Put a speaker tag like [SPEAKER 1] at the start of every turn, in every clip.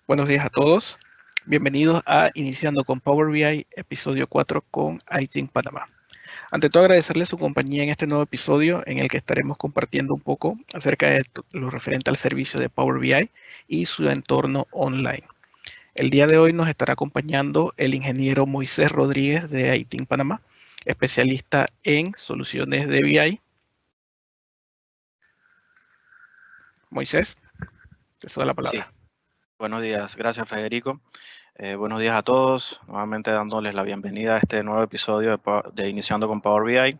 [SPEAKER 1] Buenos días a todos. Bienvenidos a Iniciando con Power BI, episodio 4 con iThink Panamá. Ante todo, agradecerles su compañía en este nuevo episodio en el que estaremos compartiendo un poco acerca de lo referente al servicio de Power BI y su entorno online. El día de hoy nos estará acompañando el ingeniero Moisés Rodríguez de iThink Panamá, especialista en soluciones de BI. Moisés, te cedo la
[SPEAKER 2] Sí,
[SPEAKER 1] palabra.
[SPEAKER 2] buenos días. Gracias, Federico. Buenos días a todos. Nuevamente dándoles la bienvenida a este nuevo episodio de Iniciando con Power BI.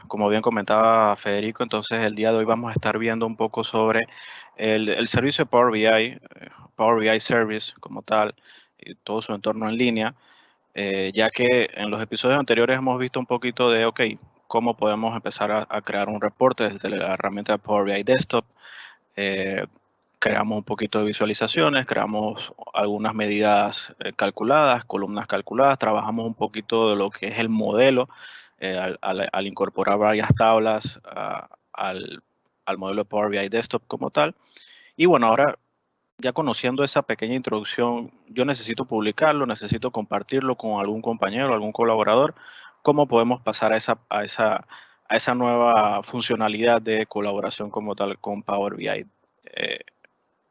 [SPEAKER 2] Como bien comentaba Federico, entonces el día de hoy vamos a estar viendo un poco sobre el servicio de Power BI, Power BI Service como tal, y todo su entorno en línea, ya que en los episodios anteriores hemos visto un poquito de, ok, cómo podemos empezar a crear un reporte desde la herramienta de Power BI Desktop. Eh, Creamos un poquito de visualizaciones, creamos algunas medidas calculadas, columnas calculadas, trabajamos un poquito de lo que es el modelo al incorporar varias tablas al modelo de Power BI Desktop como tal. Y bueno, ahora ya conociendo esa pequeña introducción, yo necesito publicarlo, necesito compartirlo con algún compañero, algún colaborador. ¿Cómo podemos pasar a esa nueva funcionalidad de colaboración como tal con Power BI?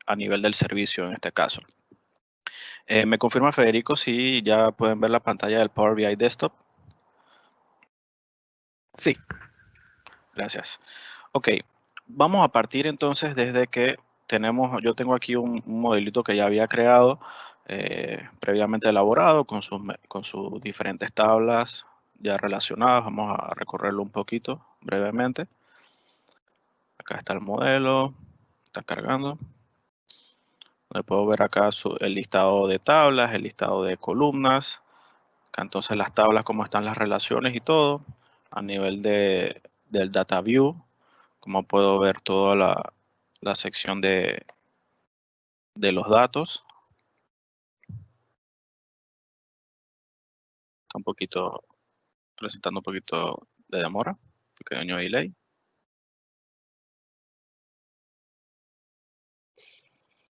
[SPEAKER 2] A nivel del servicio en este caso. Me confirma Federico si ya pueden ver la pantalla del Power BI Desktop.
[SPEAKER 1] Sí,
[SPEAKER 2] Gracias. Ok, vamos a partir entonces desde que yo tengo aquí un modelito que ya había creado, previamente elaborado con sus diferentes tablas ya relacionadas. Vamos a recorrerlo un poquito brevemente. Acá está el modelo, está cargando. Puedo ver acá el listado de tablas, el listado de columnas. Acá entonces las tablas, cómo están las relaciones y todo. A nivel del Data View, como puedo ver toda la sección de los datos. Está un poquito, presentando un poquito de demora, pequeño delay.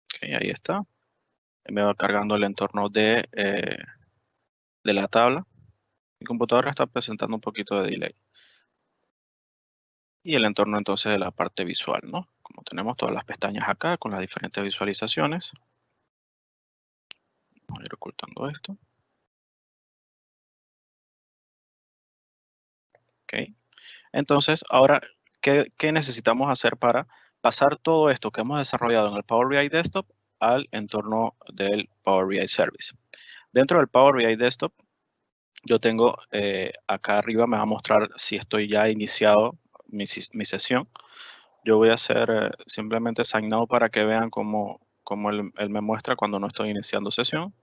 [SPEAKER 2] Ok, ahí está. Me va cargando el entorno de la tabla. Mi computadora está presentando un poquito de delay. Y el entorno entonces de la parte visual, ¿no? Como tenemos todas las pestañas acá con las diferentes visualizaciones. Voy a ir ocultando esto. Ok. Entonces, ahora, ¿qué necesitamos hacer para pasar todo esto que hemos desarrollado en el Power BI Desktop al entorno del Power BI Service? Dentro del Power BI Desktop, yo tengo acá arriba, me va a mostrar si estoy ya iniciado mi sesión. Yo voy a hacer simplemente sign out para que vean cómo él me muestra cuando no estoy iniciando sesión.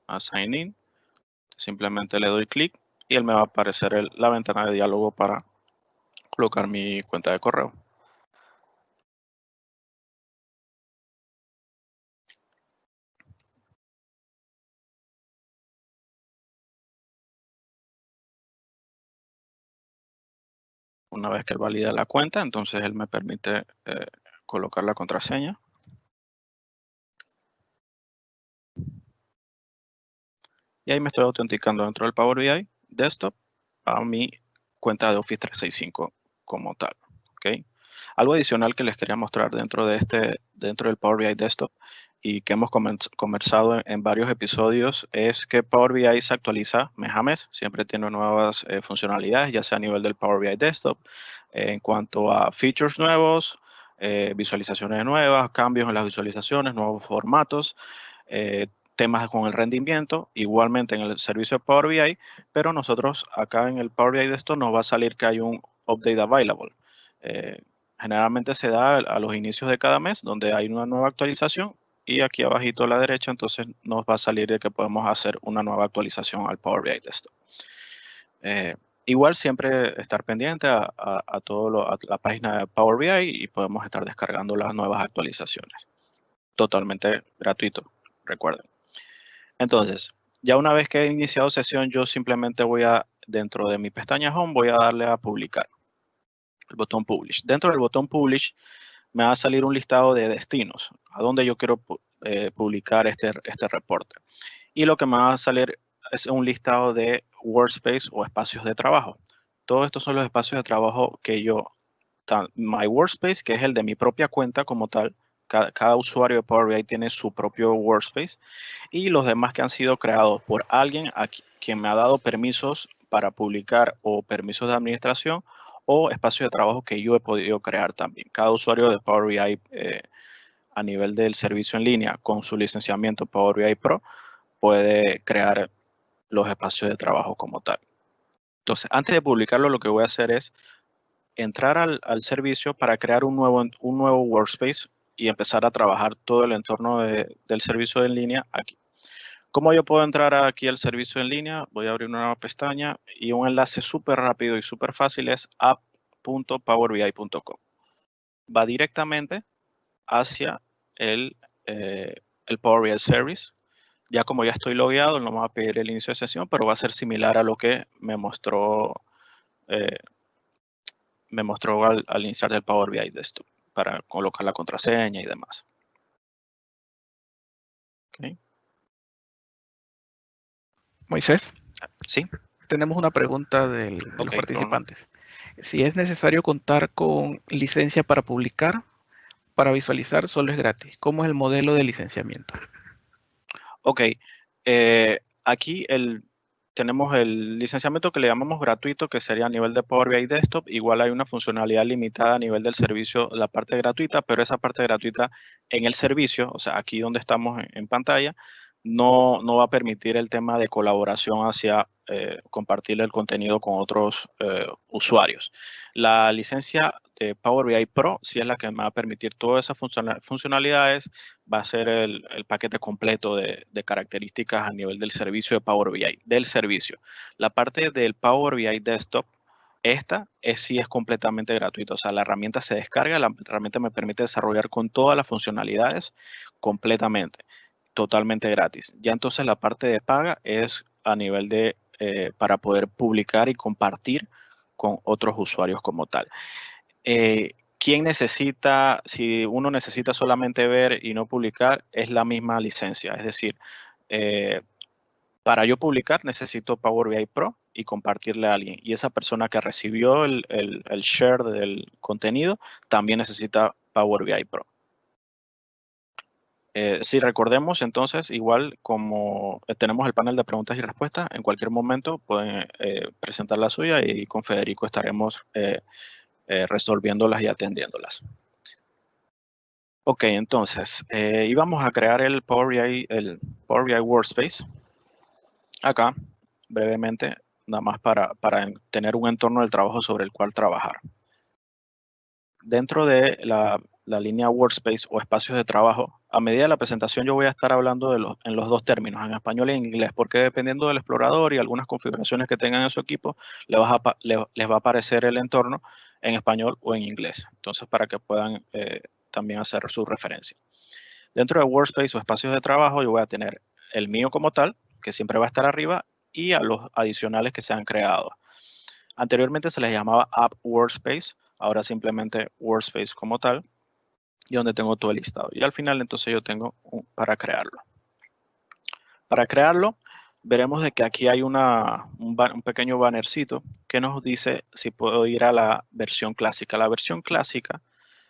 [SPEAKER 2] A sign in. Simplemente le doy clic y él me va a aparecer la ventana de diálogo para colocar mi cuenta de correo. Una vez que él valida la cuenta, entonces él me permite colocar la contraseña. Y ahí me estoy autenticando dentro del Power BI Desktop a mi cuenta de Office 365 como tal. ¿Okay? Algo adicional que les quería mostrar dentro del Power BI Desktop y que hemos conversado en varios episodios es que Power BI se actualiza mes a mes, siempre tiene nuevas funcionalidades, ya sea a nivel del Power BI Desktop, en cuanto a features nuevos, visualizaciones nuevas, cambios en las visualizaciones, nuevos formatos, temas con el rendimiento, igualmente en el servicio de Power BI, pero nosotros acá en el Power BI Desktop nos va a salir que hay un update available. Generalmente se da a los inicios de cada mes, donde hay una nueva actualización, y aquí abajito a la derecha entonces nos va a salir de que podemos hacer una nueva actualización al Power BI Desktop. Igual siempre estar pendiente a la página de Power BI y podemos estar descargando las nuevas actualizaciones. Totalmente gratuito, recuerden. Entonces, ya una vez que he iniciado sesión, yo simplemente dentro de mi pestaña Home, voy a darle a publicar, el botón Publish. Dentro del botón Publish, me va a salir un listado de destinos, a donde yo quiero publicar este reporte. Y lo que me va a salir es un listado de workspace o espacios de trabajo. Todos estos son los espacios de trabajo que yo, My Workspace, que es el de mi propia cuenta como tal. Cada usuario de Power BI tiene su propio workspace, y los demás que han sido creados por alguien a quien me ha dado permisos para publicar o permisos de administración o espacios de trabajo que yo he podido crear también. Cada usuario de Power BI a nivel del servicio en línea con su licenciamiento Power BI Pro puede crear los espacios de trabajo como tal. Entonces, antes de publicarlo, lo que voy a hacer es entrar al servicio para crear un nuevo workspace y empezar a trabajar todo el entorno del servicio en línea aquí. ¿Cómo yo puedo entrar aquí al servicio en línea? Voy a abrir una nueva pestaña y un enlace súper rápido y súper fácil es app.powerbi.com. Va directamente hacia el Power BI Service. Ya como ya estoy logueado, no me va a pedir el inicio de sesión, pero va a ser similar a lo que me mostró al iniciar del Power BI Desktop para colocar la contraseña y demás. Okay.
[SPEAKER 1] Moisés,
[SPEAKER 2] sí.
[SPEAKER 1] Tenemos una pregunta de los participantes. Si es necesario contar con licencia para publicar, para visualizar solo es gratis. ¿Cómo es el modelo de licenciamiento?
[SPEAKER 2] Ok, aquí tenemos el licenciamiento que le llamamos gratuito, que sería a nivel de Power BI Desktop. Igual hay una funcionalidad limitada a nivel del servicio, la parte gratuita, pero esa parte gratuita en el servicio, o sea, aquí donde estamos en pantalla, no va a permitir el tema de colaboración hacia compartir el contenido con otros usuarios. La licencia de Power BI Pro sí es la que me va a permitir todas esas funcionalidades. Va a ser el paquete completo de características a nivel del servicio de Power BI, del servicio. La parte del Power BI Desktop, sí es completamente gratuita. O sea, la herramienta se descarga, la herramienta me permite desarrollar con todas las funcionalidades completamente, totalmente gratis. Ya entonces la parte de paga es a nivel de para poder publicar y compartir con otros usuarios como tal. ¿Quién necesita, si uno necesita solamente ver y no publicar, es la misma licencia? Es decir, para yo publicar necesito Power BI Pro y compartirle a alguien. Y esa persona que recibió el share del contenido también necesita Power BI Pro. Si recordemos, entonces, igual como tenemos el panel de preguntas y respuestas, en cualquier momento pueden presentar la suya y con Federico estaremos resolviéndolas y atendiéndolas. Ok, entonces, íbamos a crear el Power BI Workspace. Acá, brevemente, nada más para tener un entorno del trabajo sobre el cual trabajar. Dentro de la línea Workspace o espacios de trabajo, a medida de la presentación yo voy a estar hablando en los dos términos, en español y en inglés, porque dependiendo del explorador y algunas configuraciones que tengan en su equipo, les va a aparecer el entorno en español o en inglés. Entonces, para que puedan también hacer su referencia. Dentro de Workspace o espacios de trabajo, yo voy a tener el mío como tal, que siempre va a estar arriba, y a los adicionales que se han creado. Anteriormente se les llamaba App Workspace, ahora simplemente Workspace como tal, y donde tengo todo el listado. Y al final entonces yo tengo para crearlo. Para crearlo, veremos de que aquí hay un pequeño bannercito que nos dice si puedo ir a la versión clásica. La versión clásica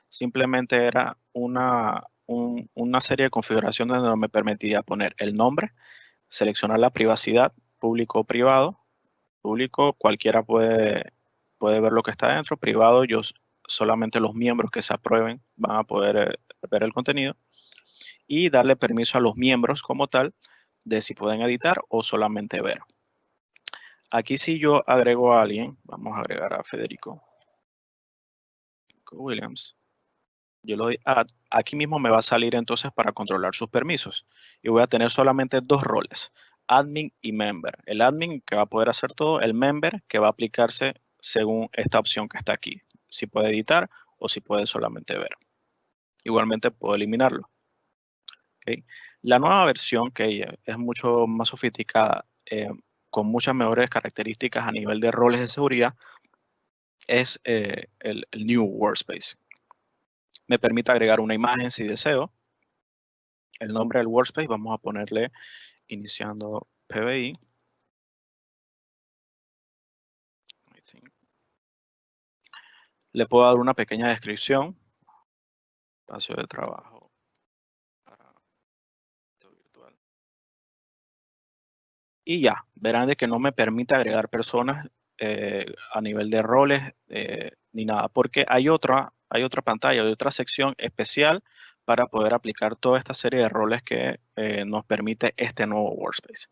[SPEAKER 2] simplemente era una serie de configuraciones donde me permitía poner el nombre, seleccionar la privacidad, público o privado. Público, cualquiera puede ver lo que está dentro. Privado, solamente los miembros que se aprueben van a poder ver el contenido. Y darle permiso a los miembros como tal de si pueden editar o solamente ver. Aquí si yo agrego a alguien, vamos a agregar a Federico Williams. Yo le doy add, aquí mismo me va a salir entonces para controlar sus permisos. Y voy a tener solamente dos roles, admin y member. El admin que va a poder hacer todo, el member que va a aplicarse según esta opción que está aquí. Si puede editar o si puede solamente ver. Igualmente puedo eliminarlo. ¿Okay? La nueva versión, que es mucho más sofisticada, con muchas mejores características a nivel de roles de seguridad, es el New Workspace. Me permite agregar una imagen si deseo. El nombre del workspace vamos a ponerle iniciando PBI. Le puedo dar una pequeña descripción. Espacio de trabajo para virtual. Y ya, verán de que no me permite agregar personas a nivel de roles ni nada, porque hay otra pantalla, hay otra sección especial para poder aplicar toda esta serie de roles que nos permite este nuevo workspace.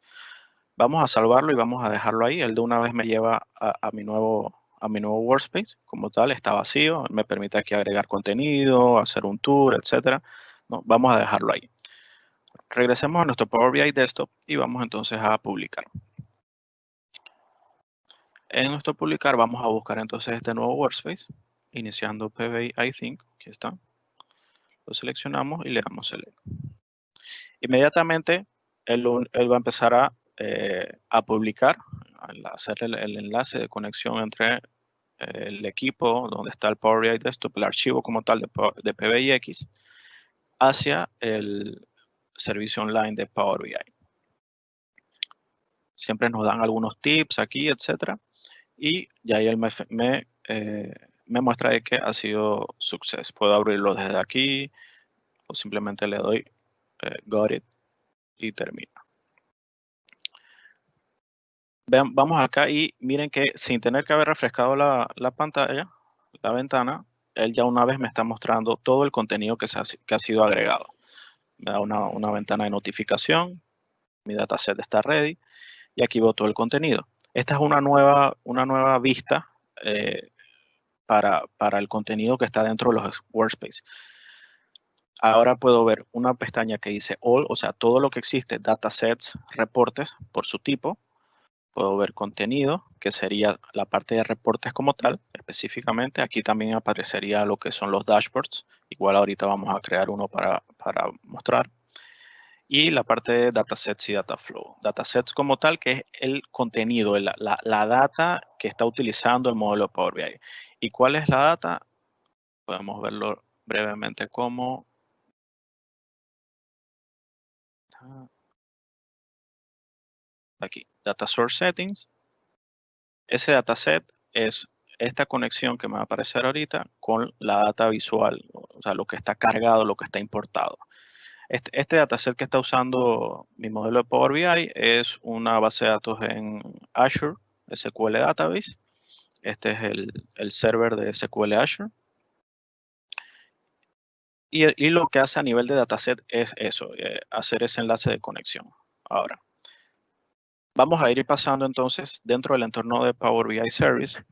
[SPEAKER 2] Vamos a salvarlo y vamos a dejarlo ahí. Él de una vez me lleva a mi nuevo workspace. Como tal, está vacío. Me permite aquí agregar contenido, hacer un tour, etcétera. No, vamos a dejarlo ahí. Regresemos a nuestro Power BI Desktop y vamos entonces a publicar. En nuestro publicar vamos a buscar entonces este nuevo workspace, iniciando PBI iThink. Aquí está. Lo seleccionamos y le damos Select. Inmediatamente él va a empezar a publicar, a hacer el enlace de conexión entre el equipo donde está el Power BI Desktop, el archivo como tal de PBIX, hacia el servicio online de Power BI. Siempre nos dan algunos tips aquí, etcétera. Y ya ahí él me muestra de que ha sido success. Puedo abrirlo desde aquí o simplemente le doy got it y termina. Vean, vamos acá y miren que sin tener que haber refrescado la pantalla, la ventana, él ya una vez me está mostrando todo el contenido que ha sido agregado. Me da una ventana de notificación, mi dataset está ready y aquí veo todo el contenido. Esta es una nueva vista para el contenido que está dentro de los workspaces. Ahora puedo ver una pestaña que dice All, o sea, todo lo que existe, datasets, reportes por su tipo. Puedo ver contenido, que sería la parte de reportes como tal, específicamente. Aquí también aparecería lo que son los dashboards. Igual ahorita vamos a crear uno para mostrar. Y la parte de datasets y dataflow. Datasets como tal, que es el contenido, la data que está utilizando el modelo Power BI. ¿Y cuál es la data? Podemos verlo brevemente como... Aquí, Data Source Settings. Ese dataset es esta conexión que me va a aparecer ahorita con la data visual, o sea, lo que está cargado, lo que está importado. Este dataset que está usando mi modelo de Power BI es una base de datos en Azure SQL Database. Este es el server de SQL Azure. Y lo que hace a nivel de dataset es eso, hacer ese enlace de conexión. Ahora, vamos a ir pasando entonces dentro del entorno de Power BI Service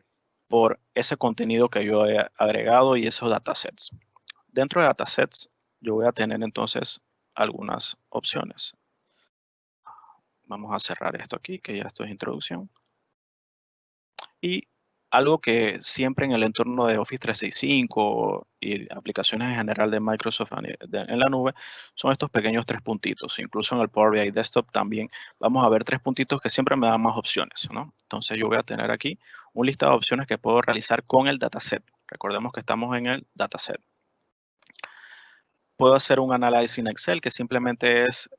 [SPEAKER 2] por ese contenido que yo he agregado y esos datasets. Dentro de datasets, yo voy a tener entonces algunas opciones. Vamos a cerrar esto aquí, que ya esto es introducción. Y algo que siempre en el entorno de Office 365 y aplicaciones en general de Microsoft en la nube son estos pequeños 3 puntitos. Incluso en el Power BI Desktop también vamos a ver 3 puntitos que siempre me dan más opciones, ¿no? Entonces yo voy a tener aquí un listado de opciones que puedo realizar con el dataset. Recordemos que estamos en el dataset. Puedo hacer un análisis en Excel que simplemente es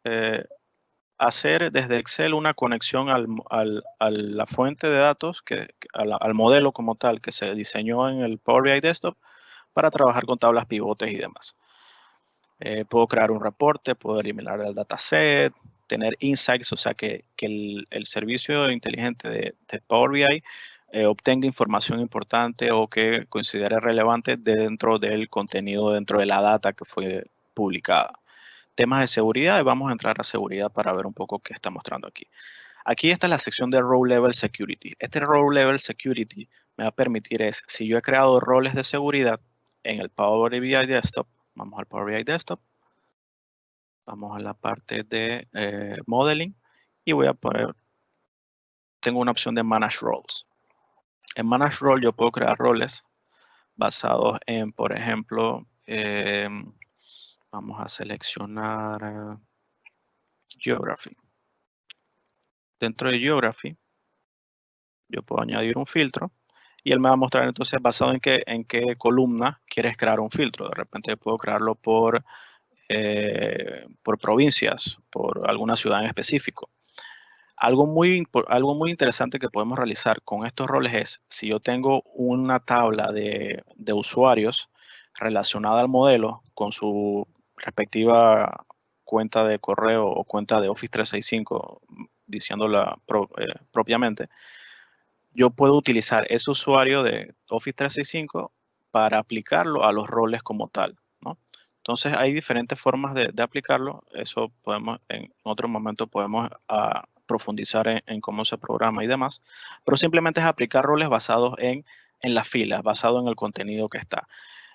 [SPEAKER 2] hacer desde Excel una conexión a la fuente de datos, al modelo como tal que se diseñó en el Power BI Desktop para trabajar con tablas pivotes y demás. Puedo crear un reporte, puedo eliminar el dataset, tener insights, o sea que el servicio inteligente de Power BI obtenga información importante o que considere relevante dentro del contenido, dentro de la data que fue publicada. Temas de seguridad, y vamos a entrar a seguridad para ver un poco qué está mostrando aquí. Aquí está la sección de Row Level Security. Este Row Level Security me va a permitir si yo he creado roles de seguridad en el Power BI Desktop, vamos al Power BI Desktop, vamos a la parte de Modeling y voy a poner, tengo una opción de Manage Roles. En Manage Role yo puedo crear roles basados en, por ejemplo, vamos a seleccionar Geography. Dentro de Geography, yo puedo añadir un filtro y él me va a mostrar entonces basado en qué columna quieres crear un filtro. De repente puedo crearlo por provincias, por alguna ciudad en específico. Algo muy interesante que podemos realizar con estos roles es, si yo tengo una tabla de usuarios relacionada al modelo con su respectiva cuenta de correo o cuenta de Office 365, diciéndola propiamente, yo puedo utilizar ese usuario de Office 365 para aplicarlo a los roles como tal, ¿no? Entonces hay diferentes formas de aplicarlo. Eso podemos, en otro momento podemos profundizar en cómo se programa y demás, pero simplemente es aplicar roles basados en las filas, basado en el contenido que está.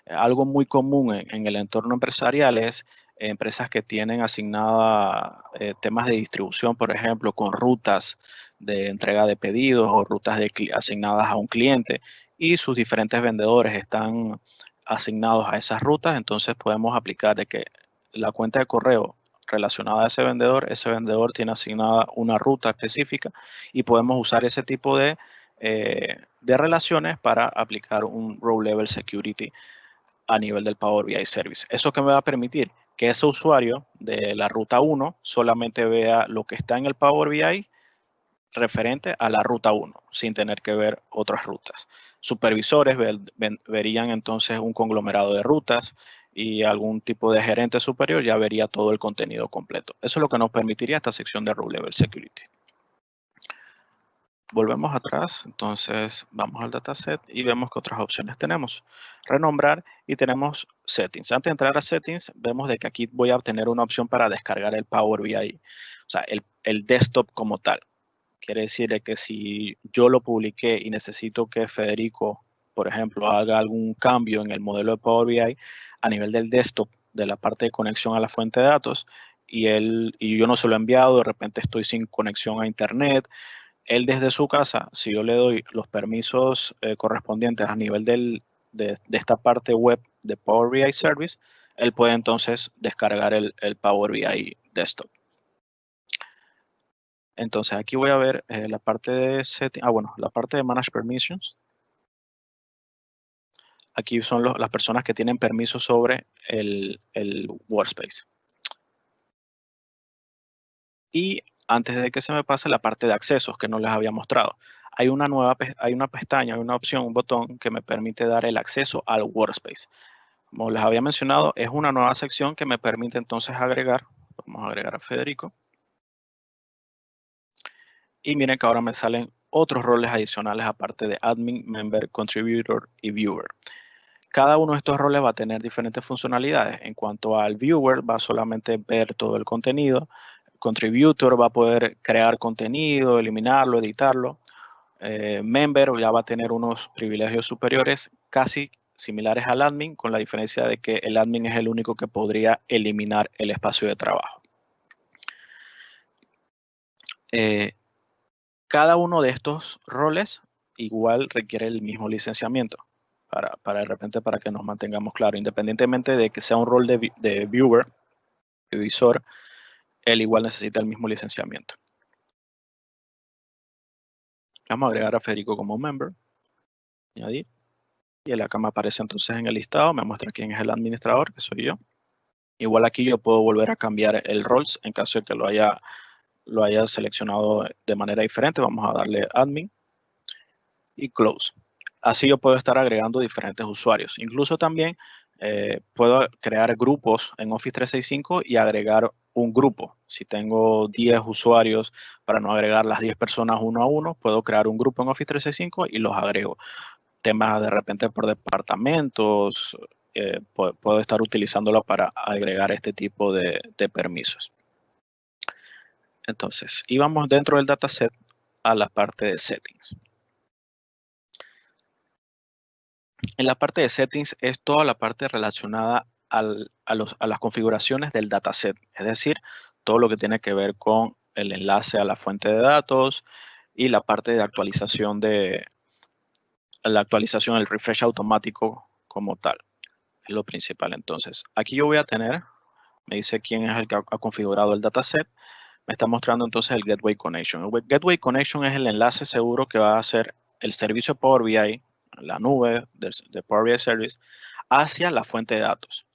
[SPEAKER 2] Algo muy común en el entorno empresarial es empresas que tienen asignadas temas de distribución, por ejemplo, con rutas de entrega de pedidos o rutas asignadas a un cliente, y sus diferentes vendedores están asignados a esas rutas. Entonces podemos aplicar de que la cuenta de correo relacionada a ese vendedor tiene asignada una ruta específica, y podemos usar ese tipo de relaciones para aplicar un row level security a nivel del Power BI Service. ¿Eso que me va a permitir? Que ese usuario de la ruta 1 solamente vea lo que está en el Power BI referente a la ruta 1, sin tener que ver otras rutas. Supervisores verían entonces un conglomerado de rutas, y algún tipo de gerente superior ya vería todo el contenido completo. Eso es lo que nos permitiría esta sección de Row Level Security. Volvemos atrás, entonces vamos al dataset y vemos que otras opciones tenemos. Renombrar, y tenemos settings. Antes de entrar a settings, vemos de que aquí voy a obtener una opción para descargar el Power BI, o sea, el desktop como tal. Quiere decir de que si yo lo publiqué y necesito que Federico, por ejemplo, haga algún cambio en el modelo de Power BI a nivel del desktop, de la parte de conexión a la fuente de datos, y yo no se lo he enviado, de repente estoy sin conexión a internet, él desde su casa, si yo le doy los permisos correspondientes a nivel de esta parte web de Power BI Service, él puede entonces descargar el Power BI Desktop. Entonces aquí voy a ver la parte de setting, la parte de Manage Permissions. Aquí son las personas que tienen permiso sobre el Workspace. Y antes de que se me pase, la parte de accesos que no les había mostrado. Hay una pestaña, hay una opción, un botón que me permite dar el acceso al Workspace. Como les había mencionado, es una nueva sección que me permite entonces agregar. Vamos a agregar a Federico. Y miren que ahora me salen otros roles adicionales aparte de Admin, Member, Contributor y Viewer. Cada uno de estos roles va a tener diferentes funcionalidades. En cuanto al Viewer, va a solamente ver todo el contenido. Contributor va a poder crear contenido, eliminarlo, editarlo. Member ya va a tener unos privilegios superiores, casi similares al admin, con la diferencia de que el admin es el único que podría eliminar el espacio de trabajo. Cada uno de estos roles igual requiere el mismo licenciamiento, para de repente, para que nos mantengamos claros, independientemente de que sea un rol de viewer, de visor, él igual necesita el mismo licenciamiento. Vamos a agregar a Federico como member, añadir, y él acá me aparece entonces en el listado, me muestra quién es el administrador, que soy yo. Igual aquí yo puedo volver a cambiar el roles en caso de que lo haya seleccionado de manera diferente. Vamos a darle admin y close. Así yo puedo estar agregando diferentes usuarios. Incluso también puedo crear grupos en Office 365 y agregar un grupo. Si tengo 10 usuarios, para no agregar las 10 personas uno a uno, puedo crear un grupo en Office 365 y los agrego. Temas de repente por departamentos, puedo estar utilizándolo para agregar este tipo de permisos. Entonces, íbamos dentro del dataset a la parte de settings. En la parte de settings es toda la parte relacionada a las configuraciones del dataset, es decir, todo lo que tiene que ver con el enlace a la fuente de datos y la parte de actualización el refresh automático como tal. Es lo principal. Entonces, aquí yo voy a tener, me dice quién es el que ha configurado el dataset. Me está mostrando entonces el Gateway Connection. El Gateway Connection es el enlace seguro que va a hacer el servicio Power BI la nube de Power BI Service hacia la fuente de datos.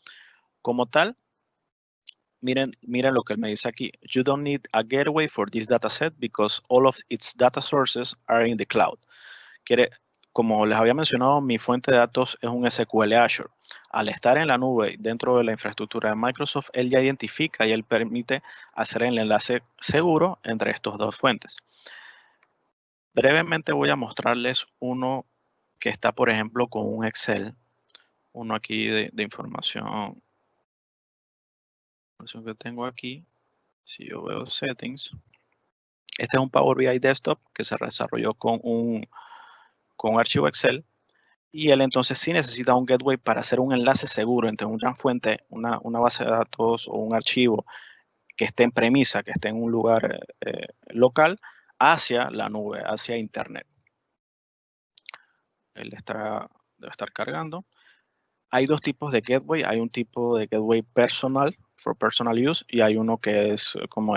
[SPEAKER 2] Como tal, miren lo que él me dice aquí. You don't need a gateway for this dataset because all of its data sources are in the cloud. Como les había mencionado, mi fuente de datos es un SQL Azure. Al estar en la nube dentro de la infraestructura de Microsoft, él ya identifica y él permite hacer el enlace seguro entre estos dos fuentes. Brevemente voy a mostrarles uno que está, por ejemplo, con un Excel. Uno aquí de información que tengo aquí. Si yo veo settings, este es un Power BI Desktop que se desarrolló con un archivo Excel. Y él entonces sí necesita un gateway para hacer un enlace seguro entre una fuente, una base de datos o un archivo que esté en premisa, que esté en un lugar local, hacia la nube, hacia Internet. Él debe estar cargando. Hay dos tipos de gateway. Hay un tipo de gateway personal, for personal use, y hay uno que es como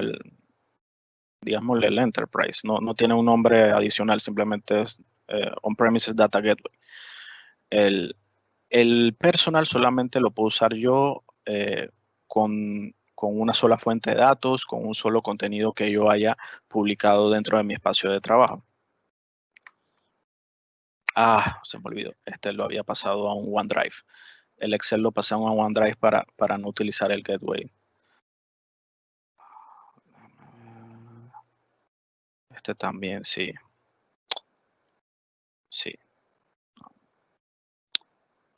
[SPEAKER 2] digamos, el enterprise. No tiene un nombre adicional, simplemente es on-premises data gateway. El personal solamente lo puedo usar yo con una sola fuente de datos, con un solo contenido que yo haya publicado dentro de mi espacio de trabajo. Se me olvidó. Este lo había pasado a un OneDrive. El Excel lo pasé a un OneDrive para no utilizar el gateway. Este también, sí. Sí.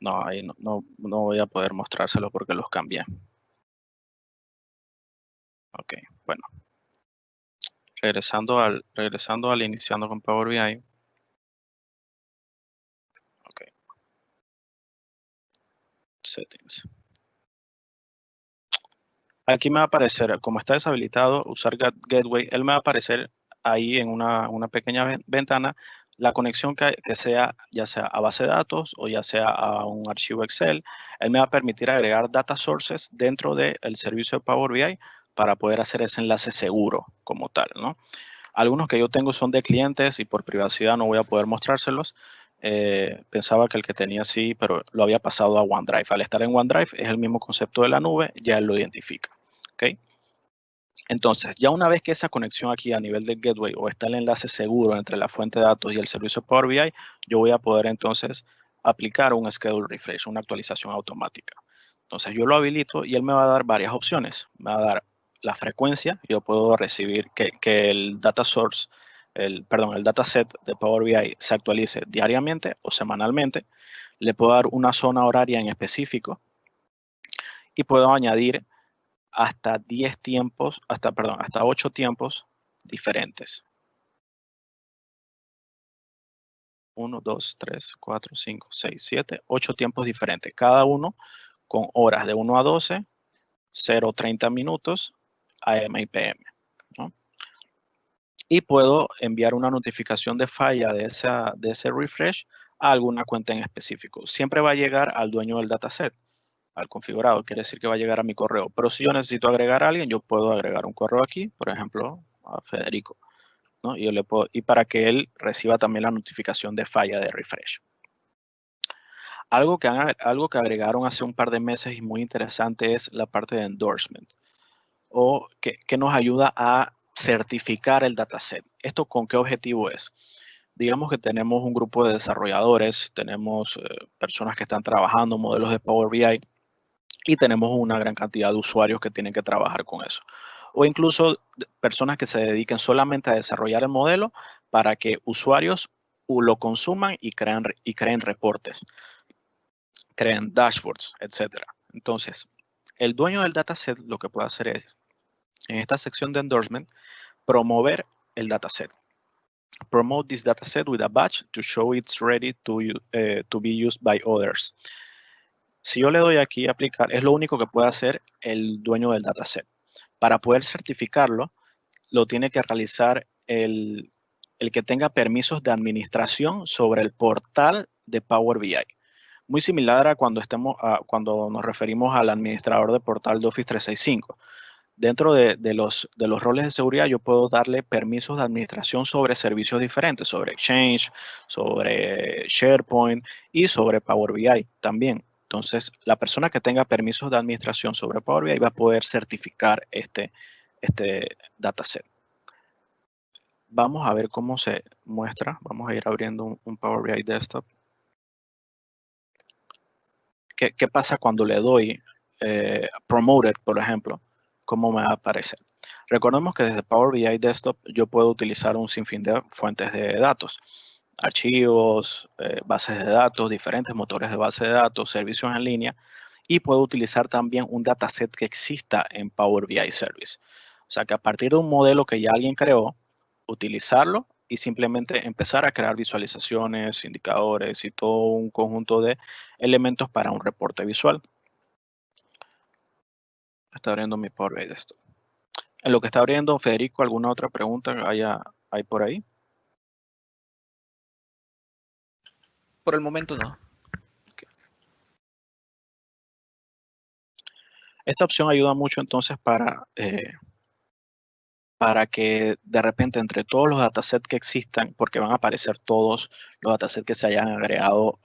[SPEAKER 2] No, ahí no voy a poder mostrárselo porque los cambié. Ok, bueno. Regresando al iniciando con Power BI. Ok. Settings. Aquí me va a aparecer, como está deshabilitado usar Gateway, él me va a aparecer ahí en una pequeña ventana la conexión que sea, ya sea a base de datos o ya sea a un archivo Excel. Él me va a permitir agregar data sources dentro del servicio de Power BI para poder hacer ese enlace seguro como tal, ¿no? Algunos que yo tengo son de clientes y por privacidad no voy a poder mostrárselos. Pensaba que el que tenía sí, pero lo había pasado a OneDrive. Al estar en OneDrive es el mismo concepto de la nube, ya él lo identifica. ¿Okay? Entonces, ya una vez que esa conexión aquí a nivel de gateway o está el enlace seguro entre la fuente de datos y el servicio Power BI, yo voy a poder entonces aplicar un schedule refresh, una actualización automática. Entonces, yo lo habilito y él me va a dar varias opciones. Me va a dar la frecuencia. Yo puedo recibir que el data source, el dataset de Power BI se actualice diariamente o semanalmente. Le puedo dar una zona horaria en específico y puedo añadir hasta 10 tiempos, hasta 8 tiempos diferentes. 1, 2, 3, 4, 5, 6, 7, 8 tiempos diferentes, cada uno con horas de 1 a 12, 0, 30 minutos, AM y PM, ¿no? Y puedo enviar una notificación de falla de ese refresh a alguna cuenta en específico. Siempre va a llegar al dueño del dataset, al configurado, quiere decir que va a llegar a mi correo. Pero si yo necesito agregar a alguien, yo puedo agregar un correo aquí, por ejemplo, a Federico, ¿no? Y para que él reciba también la notificación de falla de refresh. Algo que agregaron hace un par de meses y muy interesante es la parte de endorsement, o que nos ayuda a certificar el dataset. ¿Esto con qué objetivo es? Digamos que tenemos un grupo de desarrolladores, tenemos personas que están trabajando modelos de Power BI y tenemos una gran cantidad de usuarios que tienen que trabajar con eso. O incluso personas que se dediquen solamente a desarrollar el modelo para que usuarios lo consuman y creen reportes, creen dashboards, etc. Entonces, el dueño del dataset lo que puede hacer es, en esta sección de endorsement, promover el dataset. Promote this dataset with a badge to show it's ready to be used by others. Si yo le doy aquí a aplicar, es lo único que puede hacer el dueño del dataset. Para poder certificarlo, lo tiene que realizar el que tenga permisos de administración sobre el portal de Power BI. Muy similar a cuando nos referimos al administrador de portal de Office 365. Dentro de los roles de seguridad, yo puedo darle permisos de administración sobre servicios diferentes, sobre Exchange, sobre SharePoint y sobre Power BI también. Entonces, la persona que tenga permisos de administración sobre Power BI va a poder certificar este dataset. Vamos a ver cómo se muestra. Vamos a ir abriendo un Power BI Desktop. ¿Qué pasa cuando le doy Promoted, por ejemplo? ¿Cómo me va a aparecer? Recordemos que desde Power BI Desktop yo puedo utilizar un sinfín de fuentes de datos. Archivos, bases de datos, diferentes motores de base de datos, servicios en línea, y puedo utilizar también un dataset que exista en Power BI Service. O sea que a partir de un modelo que ya alguien creó, utilizarlo y simplemente empezar a crear visualizaciones, indicadores y todo un conjunto de elementos para un reporte visual. Está abriendo mi Power BI Desktop. En lo que está abriendo, Federico, ¿alguna otra pregunta hay por ahí?
[SPEAKER 1] Por el momento no.
[SPEAKER 2] Okay. Esta opción ayuda mucho entonces para que de repente entre todos los datasets que existan, porque van a aparecer todos los datasets que se hayan agregado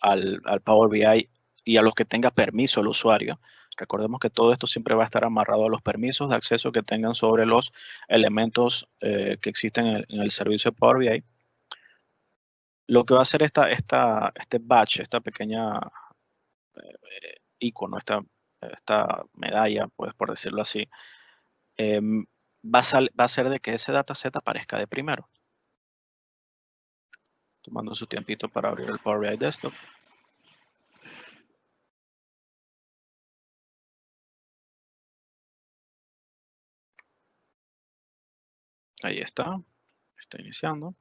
[SPEAKER 2] al Power BI y a los que tenga permiso el usuario. Recordemos que todo esto siempre va a estar amarrado a los permisos de acceso que tengan sobre los elementos que existen en el servicio de Power BI. Lo que va a hacer este batch, esta pequeña icono, esta medalla, pues por decirlo así, va a ser de que ese dataset aparezca de primero. Tomando su tiempito para abrir el Power BI Desktop. Ahí está iniciando.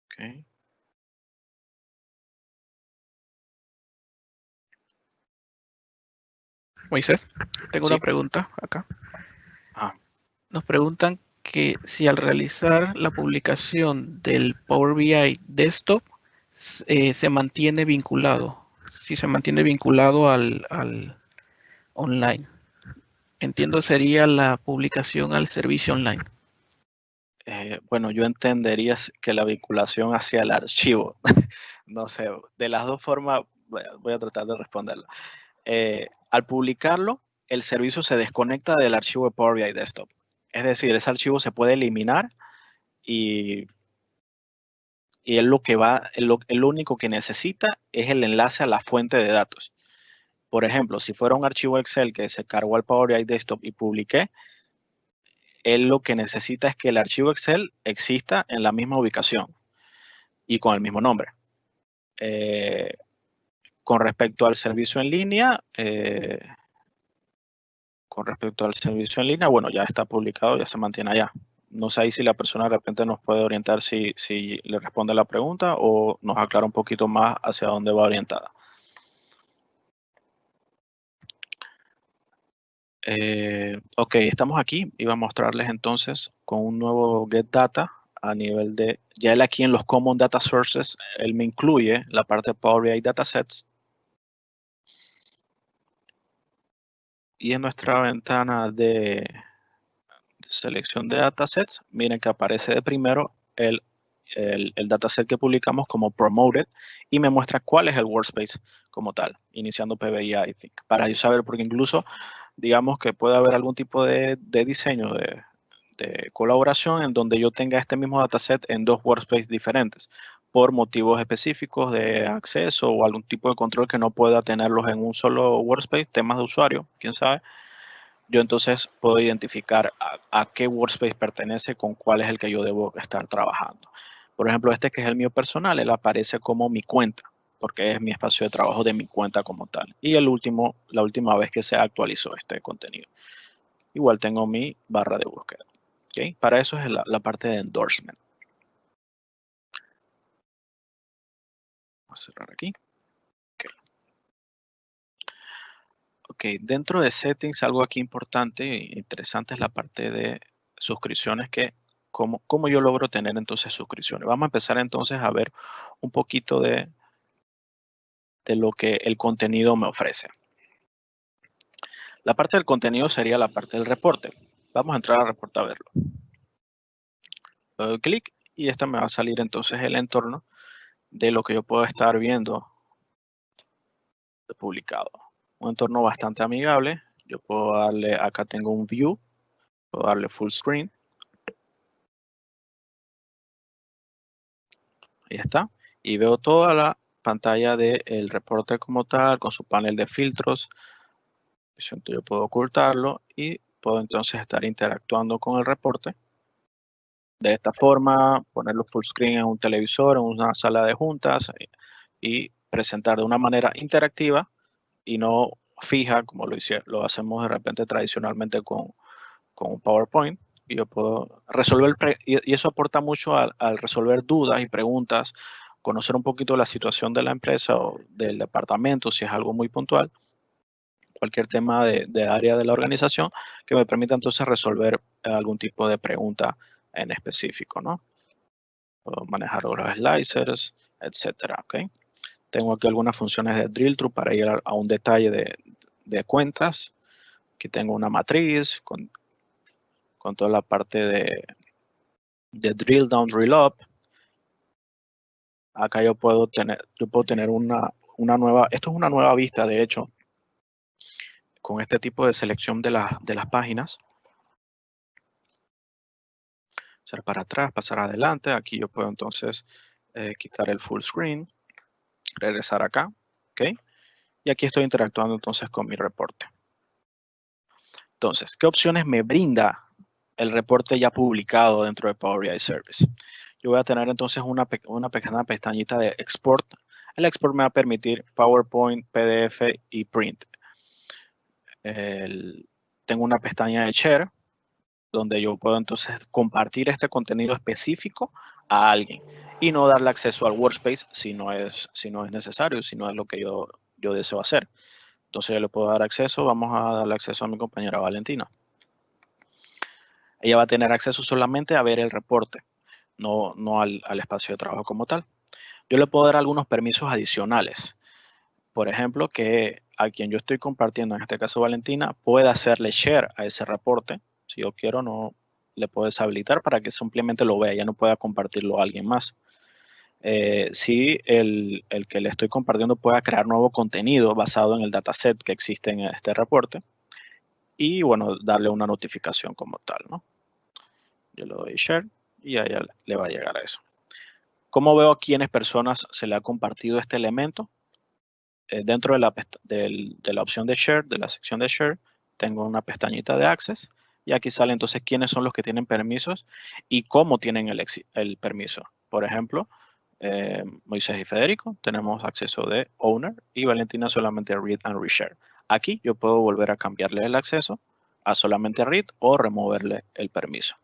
[SPEAKER 2] Okay.
[SPEAKER 1] Moisés, tengo una pregunta acá. Nos preguntan que si al realizar la publicación del Power BI Desktop se mantiene vinculado, si se mantiene vinculado al online. Entiendo sería la publicación al servicio online.
[SPEAKER 2] Bueno, yo entendería que la vinculación hacia el archivo, no sé, de las dos formas voy a tratar de responderla. Al publicarlo, el servicio se desconecta del archivo de Power BI Desktop. Es decir, ese archivo se puede eliminar y es lo que el único que necesita es el enlace a la fuente de datos. Por ejemplo, si fuera un archivo Excel que se cargó al Power BI Desktop y publiqué, él lo que necesita es que el archivo Excel exista en la misma ubicación y con el mismo nombre. Con respecto al servicio en línea, bueno, ya está publicado, ya se mantiene allá. No sé ahí si la persona de repente nos puede orientar si le responde la pregunta o nos aclara un poquito más hacia dónde va orientada. Ok, estamos aquí. Iba a mostrarles entonces con un nuevo Get Data a nivel de, ya él aquí en los Common Data Sources, él me incluye la parte de Power BI Datasets. Y en nuestra ventana de selección de datasets, miren que aparece de primero el dataset que publicamos como Promoted y me muestra cuál es el workspace como tal, iniciando PBI, I think, para yo saber, porque incluso digamos que puede haber algún tipo de diseño de colaboración en donde yo tenga este mismo dataset en dos workspaces diferentes por motivos específicos de acceso o algún tipo de control que no pueda tenerlos en un solo workspace, temas de usuario, quién sabe. Yo entonces puedo identificar a qué workspace pertenece con cuál es el que yo debo estar trabajando. Por ejemplo, este que es el mío personal, él aparece como mi cuenta, porque es mi espacio de trabajo de mi cuenta como tal. Y la última vez que se actualizó este contenido. Igual tengo mi barra de búsqueda. ¿Okay? Para eso es la parte de endorsement. Vamos a cerrar aquí. Ok, dentro de settings, algo aquí importante e interesante es la parte de suscripciones, que cómo yo logro tener entonces suscripciones. Vamos a empezar entonces a ver un poquito de de lo que el contenido me ofrece. La parte del contenido sería la parte del reporte. Vamos a entrar al reporte a verlo. Le doy clic y esta me va a salir entonces el entorno de lo que yo puedo estar viendo publicado. Un entorno bastante amigable. Yo puedo darle, acá tengo un view, puedo darle full screen. Ahí está. Y veo toda la pantalla del reporte como tal, con su panel de filtros. Yo puedo ocultarlo y puedo entonces estar interactuando con el reporte. De esta forma, ponerlo full screen en un televisor, en una sala de juntas y presentar de una manera interactiva y no fija como lo hacemos de repente tradicionalmente con un PowerPoint. Y yo puedo resolver, y eso aporta mucho al resolver dudas y preguntas, conocer un poquito la situación de la empresa o del departamento, si es algo muy puntual, cualquier tema de área de la organización que me permita entonces resolver algún tipo de pregunta en específico, ¿no? Puedo manejar los slicers, etcétera, ¿ok? Tengo aquí algunas funciones de drill through para ir a un detalle de cuentas. Aquí tengo una matriz con toda la parte de drill down, drill up. Acá yo puedo tener una nueva, esto es una nueva vista, de hecho, con este tipo de selección de las páginas. Hacer para atrás, pasar adelante. Aquí yo puedo entonces quitar el full screen, regresar acá, ¿ok? Y aquí estoy interactuando entonces con mi reporte. Entonces, ¿qué opciones me brinda el reporte ya publicado dentro de Power BI Service? Yo voy a tener entonces una pequeña pestañita de export. El export me va a permitir PowerPoint, PDF y print. Tengo una pestaña de share, donde yo puedo entonces compartir este contenido específico a alguien y no darle acceso al workspace si no es necesario, si no es lo que yo deseo hacer. Entonces yo le puedo dar acceso, vamos a darle acceso a mi compañera Valentina. Ella va a tener acceso solamente a ver el reporte, no al espacio de trabajo como tal. Yo le puedo dar algunos permisos adicionales. Por ejemplo, que a quien yo estoy compartiendo, en este caso Valentina, pueda hacerle share a ese reporte. Si yo quiero, no le puedo deshabilitar para que simplemente lo vea, ya no pueda compartirlo a alguien más. Si el que le estoy compartiendo pueda crear nuevo contenido basado en el dataset que existe en este reporte y, bueno, darle una notificación como tal, ¿no? Yo le doy share y a ella le va a llegar a eso. ¿Cómo veo a quiénes personas se le ha compartido este elemento? Dentro de la opción de share, de la sección de share, tengo una pestañita de access y aquí sale entonces quiénes son los que tienen permisos y cómo tienen el permiso. Por ejemplo, Moisés y Federico tenemos acceso de owner y Valentina solamente read and reshare. Aquí yo puedo volver a cambiarle el acceso a solamente read o removerle el permiso.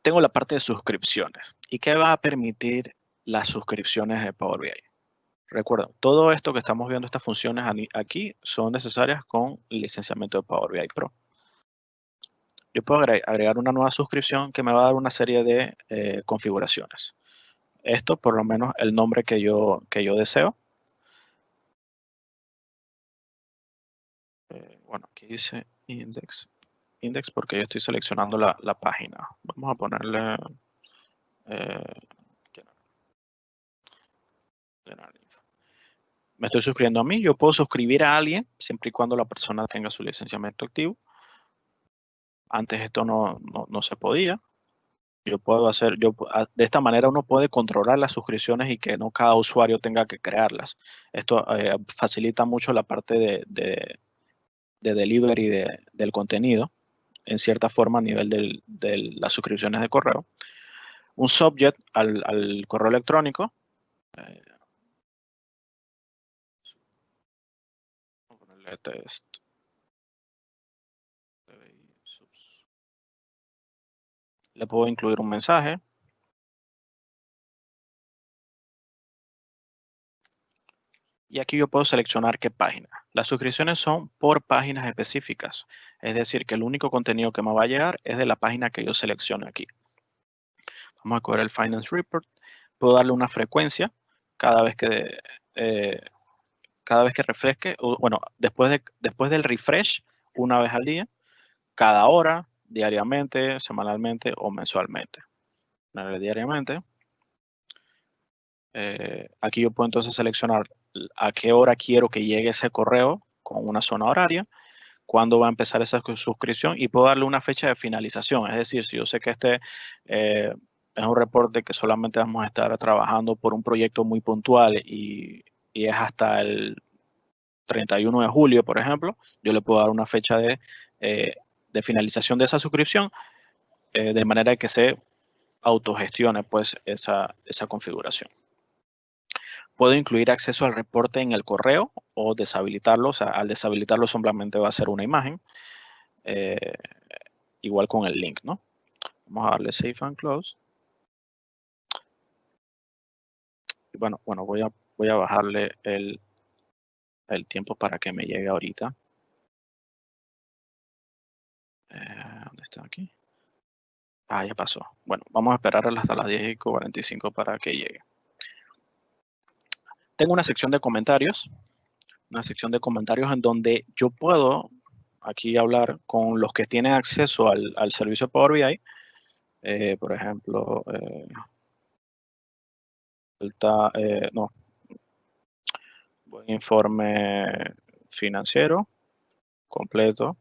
[SPEAKER 2] Tengo la parte de suscripciones. ¿Y qué va a permitir las suscripciones de Power BI? Recuerda, todo esto que estamos viendo, estas funciones aquí, son necesarias con el licenciamiento de Power BI Pro. Yo puedo agregar una nueva suscripción que me va a dar una serie de configuraciones. Esto, por lo menos, el nombre que yo deseo. Bueno, aquí dice index porque yo estoy seleccionando la página. Vamos a ponerle me estoy suscribiendo a mí. Yo puedo suscribir a alguien siempre y cuando la persona tenga su licenciamiento activo. Antes esto no se podía. Yo puedo hacer, de esta manera uno puede controlar las suscripciones y que no cada usuario tenga que crearlas. Esto facilita mucho la parte de delivery del contenido, en cierta forma a nivel de las suscripciones de correo. Un subject al correo electrónico. Vamos a ponerle test. Le puedo incluir un mensaje. Y aquí yo puedo seleccionar qué página. Las suscripciones son por páginas específicas. Es decir, que el único contenido que me va a llegar es de la página que yo seleccione aquí. Vamos a coger el Finance Report. Puedo darle una frecuencia. cada vez que refresque, bueno, después del refresh, una vez al día, cada hora, diariamente, semanalmente o mensualmente. Diariamente. Aquí yo puedo entonces seleccionar a qué hora quiero que llegue ese correo con una zona horaria, cuándo va a empezar esa suscripción y puedo darle una fecha de finalización. Es decir, si yo sé que este es un reporte que solamente vamos a estar trabajando por un proyecto muy puntual y es hasta el 31 de julio, por ejemplo, yo le puedo dar una fecha de finalización de esa suscripción de manera que se autogestione pues esa configuración. Puedo incluir acceso al reporte en el correo o deshabilitarlo. O sea, al deshabilitarlo solamente va a ser una imagen. Igual con el link, ¿no? Vamos a darle Save and Close. Y bueno, voy a bajarle el tiempo para que me llegue ahorita. ¿Dónde está aquí? Ah, ya pasó. Bueno, vamos a esperar hasta las 10:45 para que llegue. Tengo una sección de comentarios. Una sección de comentarios en donde yo puedo aquí hablar con los que tienen acceso al servicio de Power BI. Por ejemplo, buen informe financiero completo.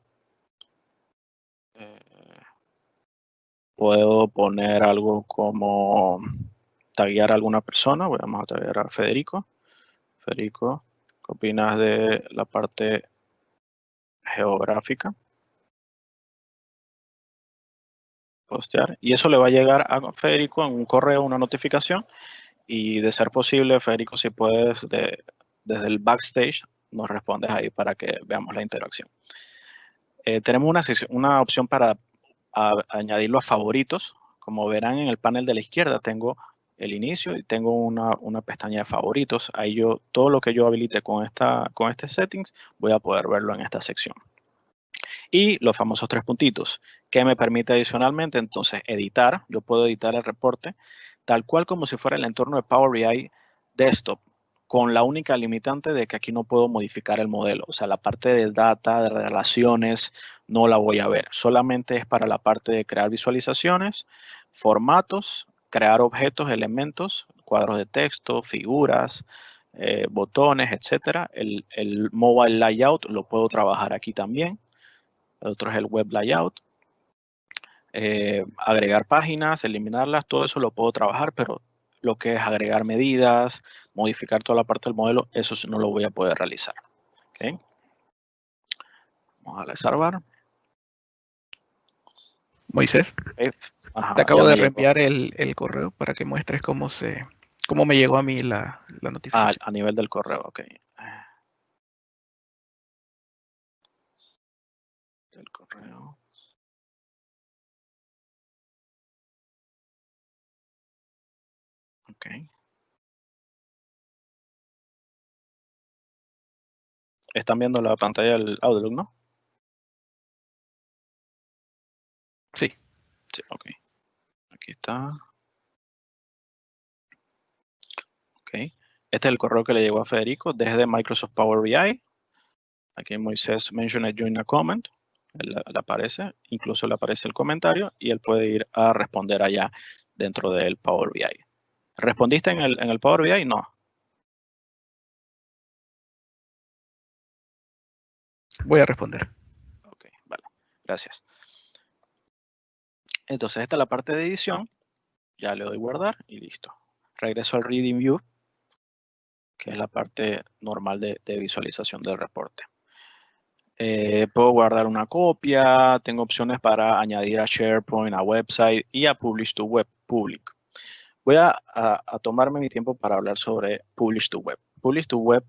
[SPEAKER 2] Puedo poner algo como taguear a alguna persona. Vamos a taguear a Federico. Federico, ¿qué opinas de la parte geográfica? Postear. Y eso le va a llegar a Federico en un correo, una notificación. Y de ser posible, Federico, si puedes, desde el backstage, nos respondes ahí para que veamos la interacción. Tenemos una opción para añadirlo a favoritos. Como verán en el panel de la izquierda, tengo el inicio y tengo una pestaña de favoritos. Ahí todo lo que yo habilite con este settings, voy a poder verlo en esta sección. Y los famosos 3 puntitos, que me permite adicionalmente entonces editar. Yo puedo editar el reporte tal cual como si fuera el entorno de Power BI Desktop, con la única limitante de que aquí no puedo modificar el modelo. O sea, la parte de data, de relaciones, no la voy a ver. Solamente es para la parte de crear visualizaciones, formatos, crear objetos, elementos, cuadros de texto, figuras, botones, etcétera. El mobile layout lo puedo trabajar aquí también. El otro es el web layout. Agregar páginas, eliminarlas, todo eso lo puedo trabajar, pero lo que es agregar medidas, modificar toda la parte del modelo, eso no lo voy a poder realizar. ¿Okay? Vamos a darle salvar.
[SPEAKER 1] Moisés,
[SPEAKER 2] Ajá,
[SPEAKER 1] te acabo de reenviar el correo para que muestres cómo me llegó a mí la notificación.
[SPEAKER 2] A nivel del correo, ok. Del correo. Ok. Están viendo la pantalla del Outlook, ¿no?
[SPEAKER 1] Sí.
[SPEAKER 2] Sí, ok. Aquí está. Ok. Este es el correo que le llegó a Federico desde Microsoft Power BI. Aquí Moisés mentioned join a comment. Le aparece, incluso le aparece el comentario y él puede ir a responder allá dentro del Power BI. ¿Respondiste en el Power BI? No.
[SPEAKER 1] Voy a responder.
[SPEAKER 2] Ok, vale. Gracias. Entonces, esta es la parte de edición. Ya le doy guardar y listo. Regreso al Reading View, que es la parte normal de visualización del reporte. Puedo guardar una copia, tengo opciones para añadir a SharePoint, a website y a Publish to Web Public. Voy a tomarme mi tiempo para hablar sobre Publish to Web. Publish to Web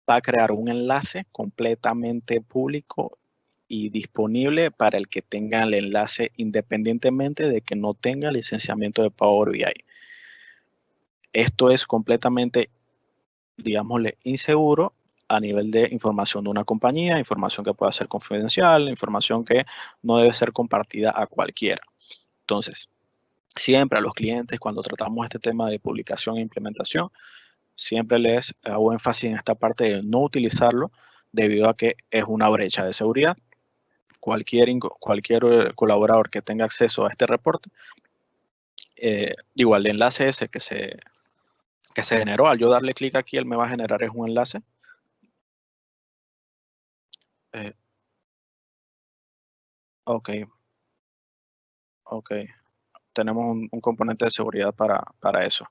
[SPEAKER 2] va a crear un enlace completamente público y disponible para el que tenga el enlace independientemente de que no tenga licenciamiento de Power BI. Esto es completamente, digámosle, inseguro a nivel de información de una compañía, información que pueda ser confidencial, información que no debe ser compartida a cualquiera. Entonces, siempre a los clientes, cuando tratamos este tema de publicación e implementación, siempre les hago énfasis en esta parte de no utilizarlo debido a que es una brecha de seguridad. Cualquier colaborador que tenga acceso a este reporte, igual el enlace ese que se generó, al yo darle clic aquí, él me va a generar es un enlace. Ok. Tenemos un componente de seguridad para eso.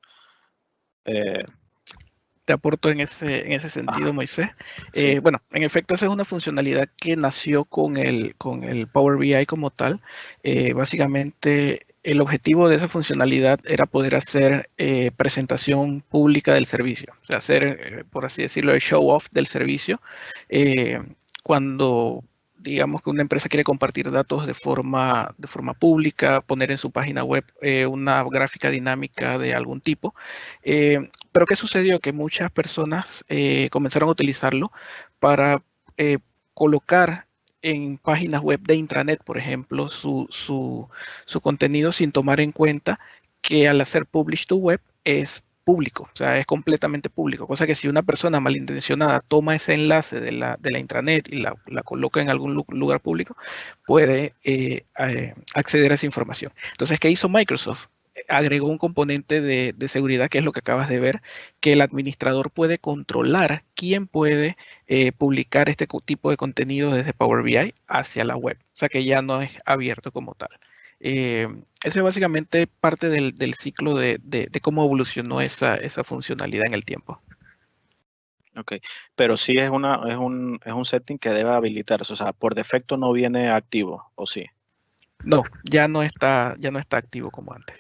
[SPEAKER 1] Te aporto en ese sentido, Moisés.
[SPEAKER 2] Sí.
[SPEAKER 1] Bueno, en efecto, esa es una funcionalidad que nació con el Power BI como tal. Básicamente, el objetivo de esa funcionalidad era poder hacer presentación pública del servicio, o sea, hacer, por así decirlo, el show off del servicio. Cuando digamos que una empresa quiere compartir datos de forma pública, poner en su página web una gráfica dinámica de algún tipo. Pero ¿qué sucedió? Que muchas personas comenzaron a utilizarlo para colocar en páginas web de intranet, por ejemplo, su contenido sin tomar en cuenta que al hacer publish to web es público, o sea, es completamente público, cosa que si una persona malintencionada toma ese enlace de la intranet y la coloca en algún lugar público, puede acceder a esa información. Entonces, ¿qué hizo Microsoft? Agregó un componente de seguridad, que es lo que acabas de ver, que el administrador puede controlar quién puede publicar este tipo de contenido desde Power BI hacia la web, o sea que ya no es abierto como tal. Eso es básicamente parte del ciclo de cómo evolucionó esa funcionalidad en el tiempo.
[SPEAKER 2] Ok, pero sí es un setting que debe habilitarse, o sea, por defecto no viene activo, ¿o sí?
[SPEAKER 1] No, ya no está activo como antes.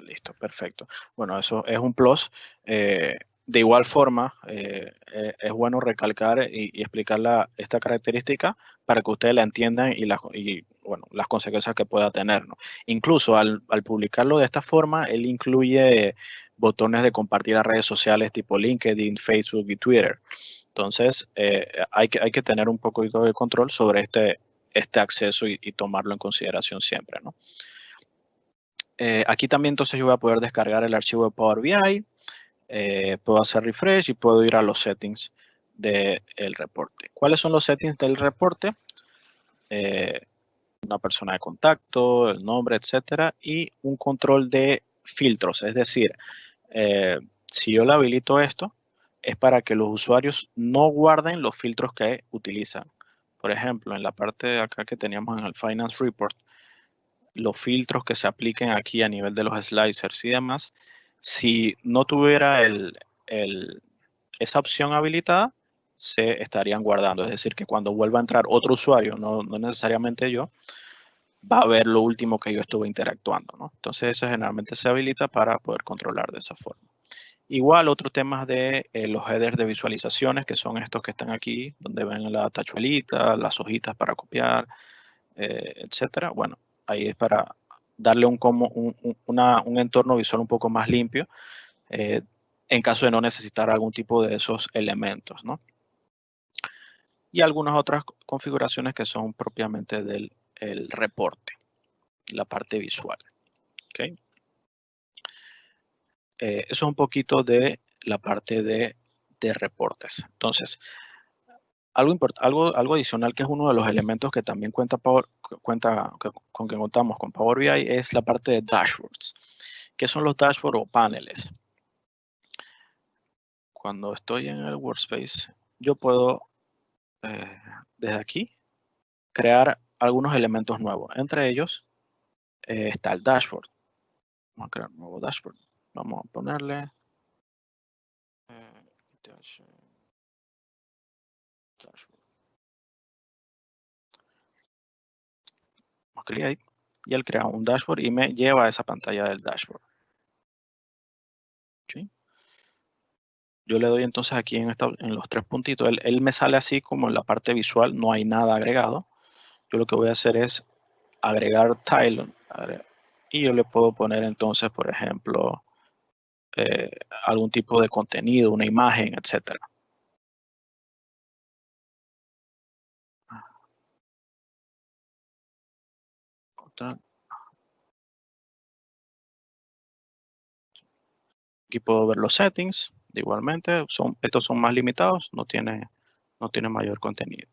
[SPEAKER 2] Listo, perfecto. Bueno, eso es un plus. De igual forma, es bueno recalcar y explicar esta característica para que ustedes la entiendan bueno, las consecuencias que pueda tener, ¿no? Incluso al publicarlo de esta forma, él incluye botones de compartir a redes sociales tipo LinkedIn, Facebook y Twitter. Entonces, hay que tener un poquito de control sobre este acceso y tomarlo en consideración siempre, ¿no? Aquí también entonces yo voy a poder descargar el archivo de Power BI, puedo hacer refresh y puedo ir a los settings del reporte. ¿Cuáles son los settings del reporte? Una persona de contacto, el nombre, etcétera, y un control de filtros, es decir, si yo le habilito esto, es para que los usuarios no guarden los filtros que utilizan. Por ejemplo, en la parte de acá que teníamos en el Finance Report, los filtros que se apliquen aquí a nivel de los slicers y demás, si no tuviera esa opción habilitada, se estarían guardando. Es decir, que cuando vuelva a entrar otro usuario, no necesariamente yo, va a ver lo último que yo estuve interactuando, ¿no? Entonces eso generalmente se habilita para poder controlar de esa forma. Igual otros temas de los headers de visualizaciones, que son estos que están aquí, donde ven la tachuelita, las hojitas para copiar, etcétera. Bueno, ahí es para darle un entorno visual un poco más limpio en caso de no necesitar algún tipo de esos elementos, ¿no? Y algunas otras configuraciones que son propiamente del reporte, la parte visual. ¿Okay? Eso es un poquito de la parte de reportes. Entonces, algo adicional que es uno de los elementos que también con que contamos con Power BI es la parte de dashboards. ¿Qué son los dashboards o paneles? Cuando estoy en el workspace, yo puedo desde aquí crear algunos elementos nuevos. Entre ellos está el dashboard. Vamos a crear un nuevo dashboard. Vamos a ponerle dashboard. Clic ahí y él crea un dashboard y me lleva a esa pantalla del dashboard. ¿Sí? Yo le doy entonces aquí en los tres puntitos. Él me sale así como en la parte visual, no hay nada agregado. Yo lo que voy a hacer es agregar tile y yo le puedo poner entonces, por ejemplo, algún tipo de contenido, una imagen, etcétera. Aquí puedo ver los settings. Igualmente, estos son más limitados, no tiene mayor contenido.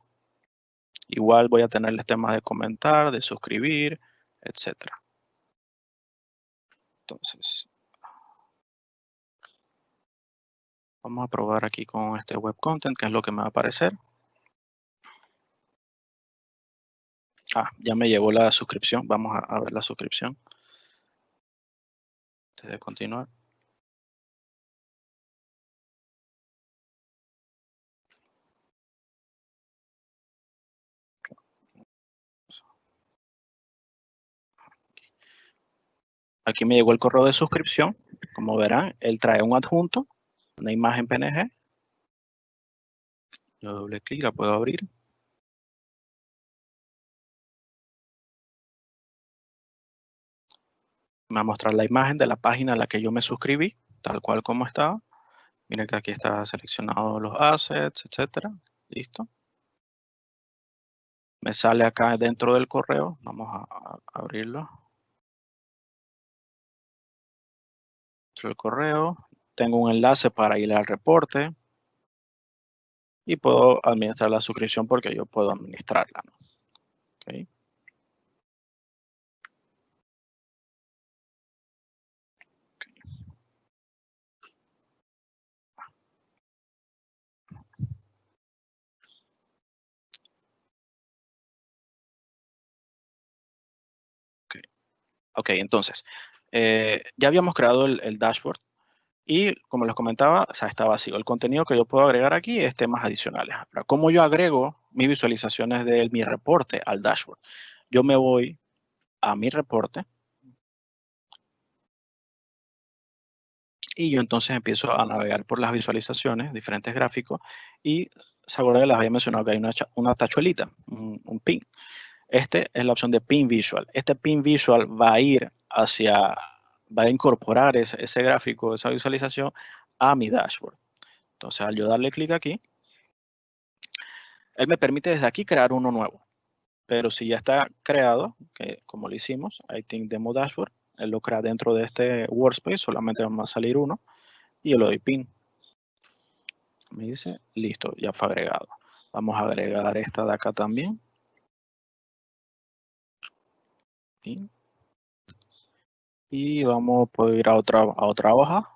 [SPEAKER 2] Igual voy a tenerles temas de comentar, de suscribir, etcétera. Entonces, vamos a probar aquí con este web content, que es lo que me va a aparecer. Ya me llegó la suscripción. Vamos a ver la suscripción antes de continuar. Aquí me llegó el correo de suscripción. Como verán, él trae un adjunto, una imagen PNG. Yo doble clic, la puedo abrir. Me va a mostrar la imagen de la página a la que yo me suscribí, tal cual como estaba. Miren que aquí está seleccionado los assets, etcétera. Listo. Me sale acá dentro del correo. Vamos a abrirlo. Dentro del correo. Tengo un enlace para ir al reporte. Y puedo administrar la suscripción porque yo puedo administrarla, ¿no? Okay. Ok, entonces, ya habíamos creado el dashboard y como les comentaba, o sea, está vacío. El contenido que yo puedo agregar aquí es temas adicionales. Ahora, ¿cómo yo agrego mis visualizaciones de mi reporte al dashboard? Yo me voy a mi reporte y yo entonces empiezo a navegar por las visualizaciones, diferentes gráficos, y se acuerdan que les había mencionado que hay una tachuelita, un pin. Este es la opción de Pin Visual. Este Pin Visual va a incorporar ese gráfico, esa visualización a mi dashboard. Entonces, al yo darle clic aquí, él me permite desde aquí crear uno nuevo. Pero si ya está creado, que como lo hicimos, I think Demo Dashboard, él lo crea dentro de este workspace, solamente va a salir uno, y yo le doy Pin. Me dice, listo, ya fue agregado. Vamos a agregar esta de acá también. Pin. Y vamos a poder ir a otra hoja,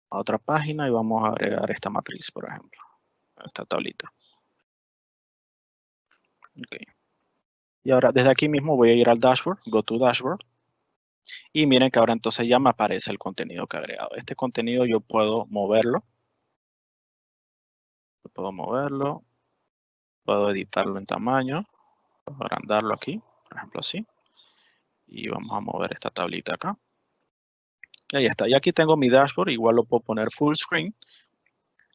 [SPEAKER 2] a otra página, y vamos a agregar esta matriz, por ejemplo, esta tablita. Okay. Y ahora desde aquí mismo voy a ir al dashboard, go to dashboard, y miren que ahora entonces ya me aparece el contenido que he agregado. Este contenido yo puedo moverlo, puedo editarlo en tamaño, puedo agrandarlo aquí, por ejemplo así, y vamos a mover esta tablita acá. Y ahí está, y aquí tengo mi dashboard, igual lo puedo poner full screen,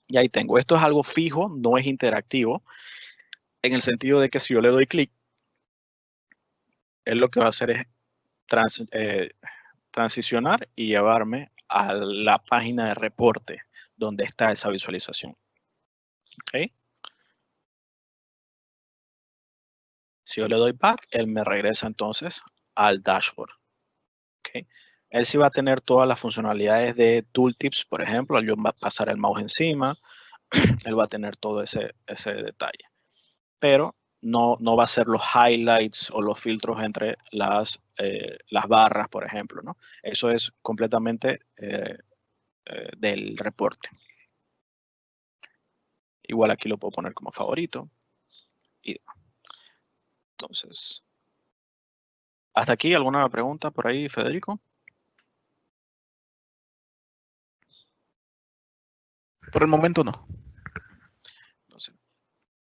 [SPEAKER 2] y ahí tengo. Esto es algo fijo, no es interactivo, en el sentido de que si yo le doy clic, él lo que va a hacer es transicionar y llevarme a la página de reporte donde está esa visualización. ¿Okay? Si yo le doy back, él me regresa entonces al dashboard. ¿Okay? Él sí va a tener todas las funcionalidades de tooltips, por ejemplo, al yo pasar el mouse encima, él va a tener todo ese detalle. Pero no va a ser los highlights o los filtros entre las barras, por ejemplo, ¿no? Eso es completamente del reporte. Igual aquí lo puedo poner como favorito. Y entonces, ¿hasta aquí alguna pregunta por ahí, Federico?
[SPEAKER 1] Por el momento no.
[SPEAKER 2] Entonces,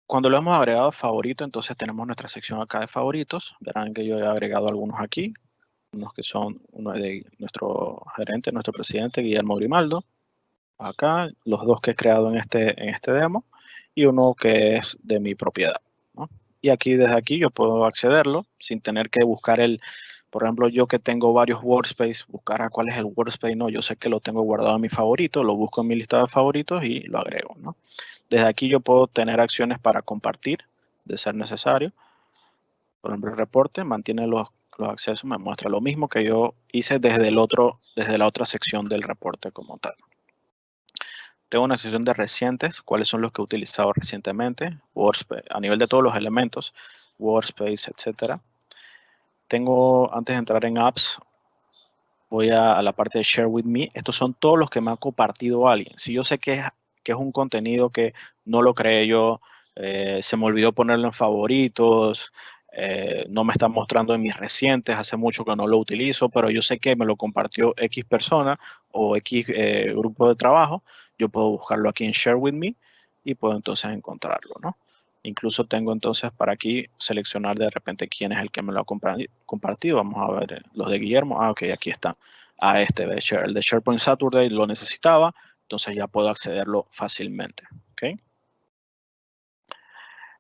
[SPEAKER 2] cuando lo hemos agregado a favorito, entonces tenemos nuestra sección acá de favoritos. Verán que yo he agregado algunos aquí. Unos que son uno de nuestro gerente, nuestro presidente, Guillermo Grimaldo. Acá, los dos que he creado en este demo. Y uno que es de mi propiedad, ¿no? Y aquí, desde aquí, yo puedo accederlo sin tener que buscar por ejemplo, yo que tengo varios workspace, buscar a cuál es el workspace, no, yo sé que lo tengo guardado en mi favorito, lo busco en mi lista de favoritos y lo agrego, ¿no? Desde aquí yo puedo tener acciones para compartir, de ser necesario. Por ejemplo, el reporte mantiene los accesos, me muestra lo mismo que yo hice desde la otra sección del reporte como tal. Tengo una sección de recientes, cuáles son los que he utilizado recientemente, Workspace, a nivel de todos los elementos, Workspace, etcétera. Tengo, antes de entrar en apps, voy a la parte de Share with Me. Estos son todos los que me ha compartido alguien. Si yo sé que es un contenido que no lo creé yo, se me olvidó ponerlo en favoritos, no me está mostrando en mis recientes, hace mucho que no lo utilizo, pero yo sé que me lo compartió X persona o X grupo de trabajo, yo puedo buscarlo aquí en Share with Me y puedo entonces encontrarlo, ¿no? Incluso tengo entonces para aquí seleccionar de repente quién es el que me lo ha compartido. Vamos a ver los de Guillermo. Ok, aquí está. El de SharePoint Saturday lo necesitaba, entonces ya puedo accederlo fácilmente. Okay.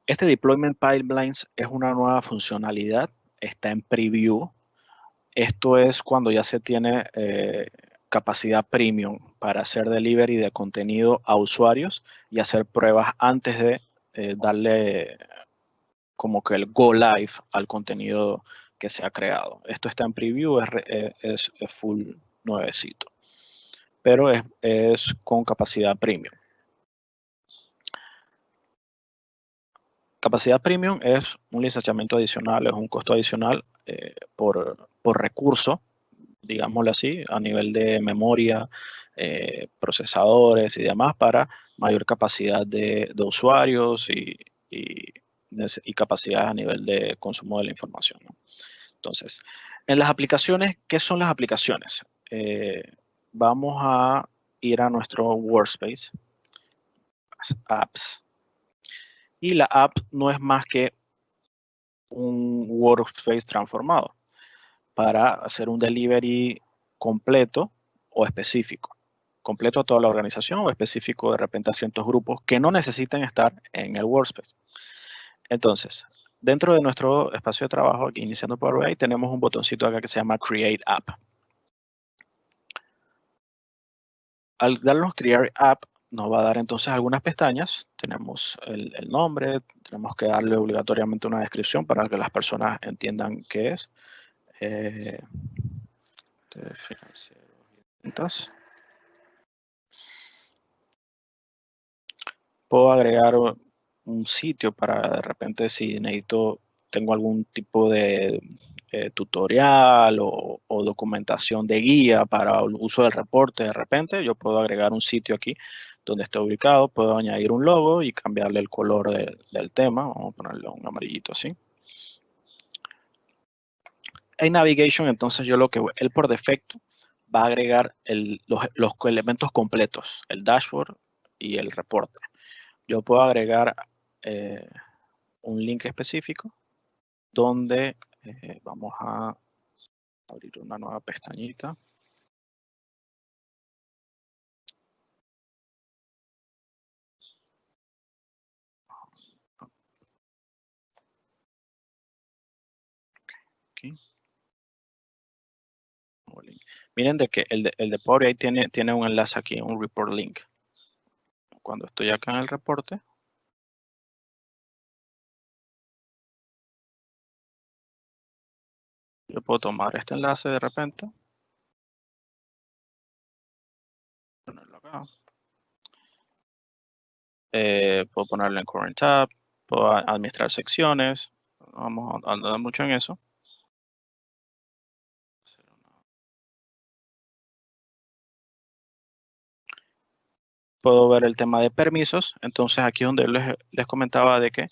[SPEAKER 2] Este Deployment Pipelines es una nueva funcionalidad, está en preview. Esto es cuando ya se tiene capacidad premium para hacer delivery de contenido a usuarios y hacer pruebas antes de darle como que el go live al contenido que se ha creado. Esto está en preview, es full nuevecito, pero es con capacidad premium. Capacidad premium es un licenciamiento adicional, es un costo adicional por recurso, digámoslo así, a nivel de memoria, procesadores y demás para mayor capacidad de usuarios y capacidad a nivel de consumo de la información, ¿no? Entonces, en las aplicaciones, ¿qué son las aplicaciones? Vamos a ir a nuestro Workspace, Apps. Y la app no es más que un Workspace transformado para hacer un delivery completo o específico. Completo a toda la organización o específico de repente a ciertos grupos que no necesiten estar en el Workspace. Entonces, dentro de nuestro espacio de trabajo, aquí iniciando Power BI, tenemos un botoncito acá que se llama Create App. Al darnos Create App, nos va a dar entonces algunas pestañas. Tenemos el nombre, tenemos que darle obligatoriamente una descripción para que las personas entiendan qué es. Puedo agregar un sitio para de repente si necesito, tengo algún tipo de tutorial o documentación de guía para el uso del reporte. De repente yo puedo agregar un sitio aquí donde esté ubicado, puedo añadir un logo y cambiarle el color del tema. Vamos a ponerle un amarillito así. En Navigation, entonces yo él por defecto va a agregar los elementos completos, el dashboard y el reporte. Yo puedo agregar un link específico donde vamos a abrir una nueva pestañita. Aquí. Miren de que el de Power BI tiene un enlace aquí, un report link. Cuando estoy acá en el reporte, yo puedo tomar este enlace de repente, ponerlo acá. Puedo ponerlo en Current Tab, puedo administrar secciones. Vamos a andar mucho en eso. Puedo ver el tema de permisos. Entonces aquí es donde les comentaba de que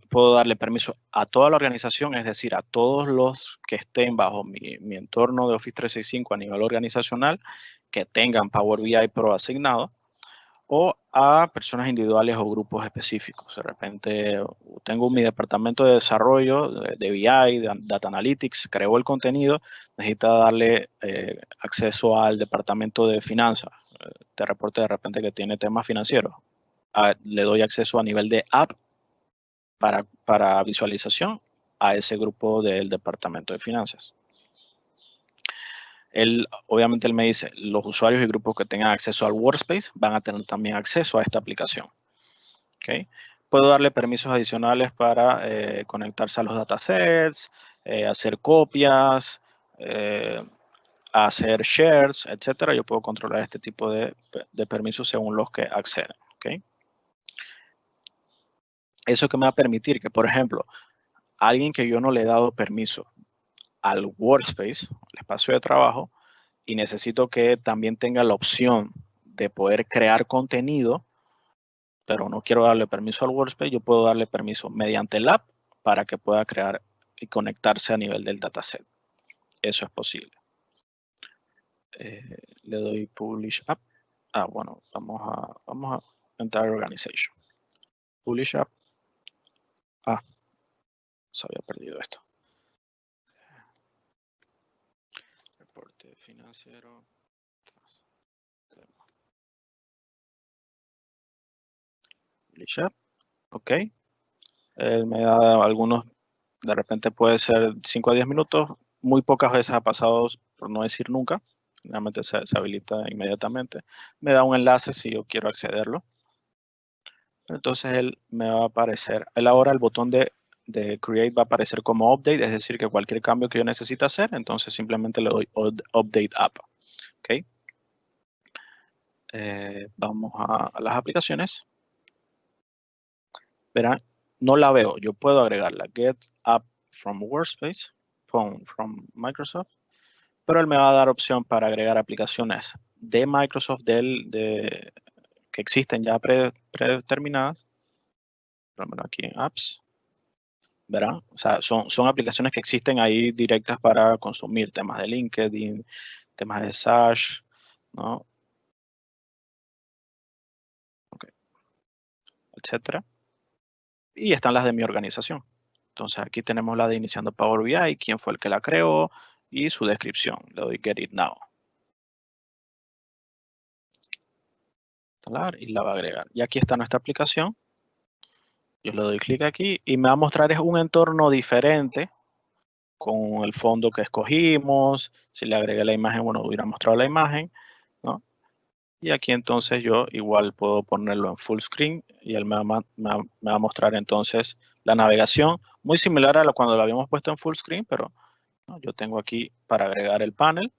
[SPEAKER 2] puedo darle permiso a toda la organización, es decir, a todos los que estén bajo mi entorno de Office 365 a nivel organizacional, que tengan Power BI Pro asignado, o a personas individuales o grupos específicos. De repente tengo mi departamento de desarrollo de BI, de Data Analytics, creó el contenido, necesita darle acceso al departamento de finanzas, de reporte de repente que tiene temas financieros. Le doy acceso a nivel de app para visualización a ese grupo del departamento de finanzas. Obviamente él me dice, los usuarios y grupos que tengan acceso al Workspace van a tener también acceso a esta aplicación. ¿Okay? Puedo darle permisos adicionales para conectarse a los datasets, hacer copias, hacer shares, etcétera. Yo puedo controlar este tipo de permisos según los que acceden. ¿Okay? Eso que me va a permitir que, por ejemplo, alguien que yo no le he dado permiso al workspace, al espacio de trabajo, y necesito que también tenga la opción de poder crear contenido, pero no quiero darle permiso al workspace, yo puedo darle permiso mediante el app para que pueda crear y conectarse a nivel del dataset. Eso es posible. Le doy Publish App. Bueno, vamos a entrar a Organization. Publish App. Se había perdido esto. Reporte financiero. Publish App. Ok. Me da algunos, de repente puede ser 5 a 10 minutos. Muy pocas veces ha pasado, por no decir nunca. Realmente se habilita inmediatamente. Me da un enlace si yo quiero accederlo. Entonces él me va a aparecer, el botón de Create va a aparecer como Update, es decir, que cualquier cambio que yo necesite hacer, entonces simplemente le doy Update App. ¿Okay? Vamos a las aplicaciones. Verán, no la veo, yo puedo agregarla. Get App from Workspace, from Microsoft, pero él me va a dar opción para agregar aplicaciones de Microsoft, que existen ya predeterminadas. Por lo menos aquí en Apps. ¿Verdad? O sea, son aplicaciones que existen ahí directas para consumir temas de LinkedIn, temas de Sash, ¿no? Okay. Etcétera. Y están las de mi organización. Entonces aquí tenemos la de iniciando Power BI, quién fue el que la creó y su descripción. Le doy Get It Now. Instalar y la va a agregar. Y aquí está nuestra aplicación. Yo le doy clic aquí y me va a mostrar es un entorno diferente con el fondo que escogimos. Si le agregué la imagen, bueno, hubiera mostrado la imagen, ¿no? Y aquí entonces yo igual puedo ponerlo en full screen y él me va a mostrar entonces la navegación, muy similar a cuando lo habíamos puesto en full screen, pero ¿no? Yo tengo aquí para agregar el panel,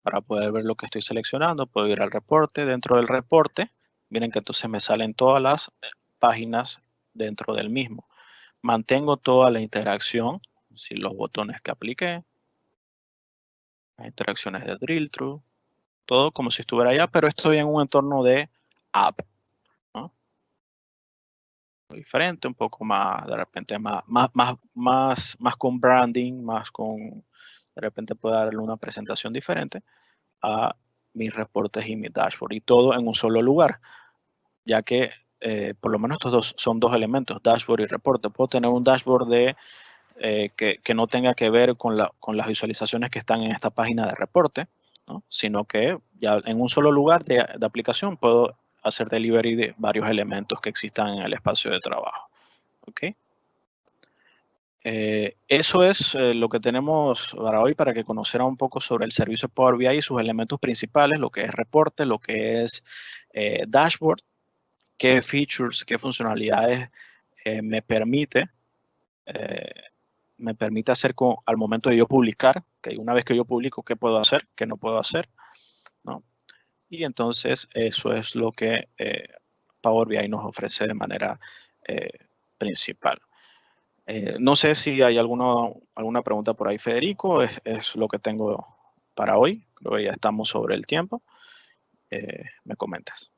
[SPEAKER 2] para poder ver lo que estoy seleccionando, puedo ir al reporte, dentro del reporte, miren que entonces me salen todas las páginas dentro del mismo. Mantengo toda la interacción, sin los botones que apliqué, las interacciones de drill through, todo como si estuviera allá, pero estoy en un entorno de app, ¿no? Diferente, un poco más, de repente más con branding, más con, de repente puedo darle una presentación diferente a mis reportes y mi dashboard y todo en un solo lugar, ya que por lo menos estos son dos elementos, dashboard y reporte. Puedo tener un dashboard que no tenga que ver con las visualizaciones que están en esta página de reporte, ¿no? Sino que ya en un solo lugar de aplicación puedo hacer delivery de varios elementos que existan en el espacio de trabajo. ¿Okay? Eso es lo que tenemos para hoy para que conocieran un poco sobre el servicio Power BI y sus elementos principales, lo que es reporte, lo que es dashboard, qué features, qué funcionalidades me permite hacer al momento de yo publicar, que una vez que yo publico, qué puedo hacer, qué no puedo hacer, ¿no? Y entonces eso es lo que Power BI nos ofrece de manera principal. No sé si hay alguna pregunta por ahí, Federico. Es lo que tengo para hoy. Creo que ya estamos sobre el tiempo. Me comentas.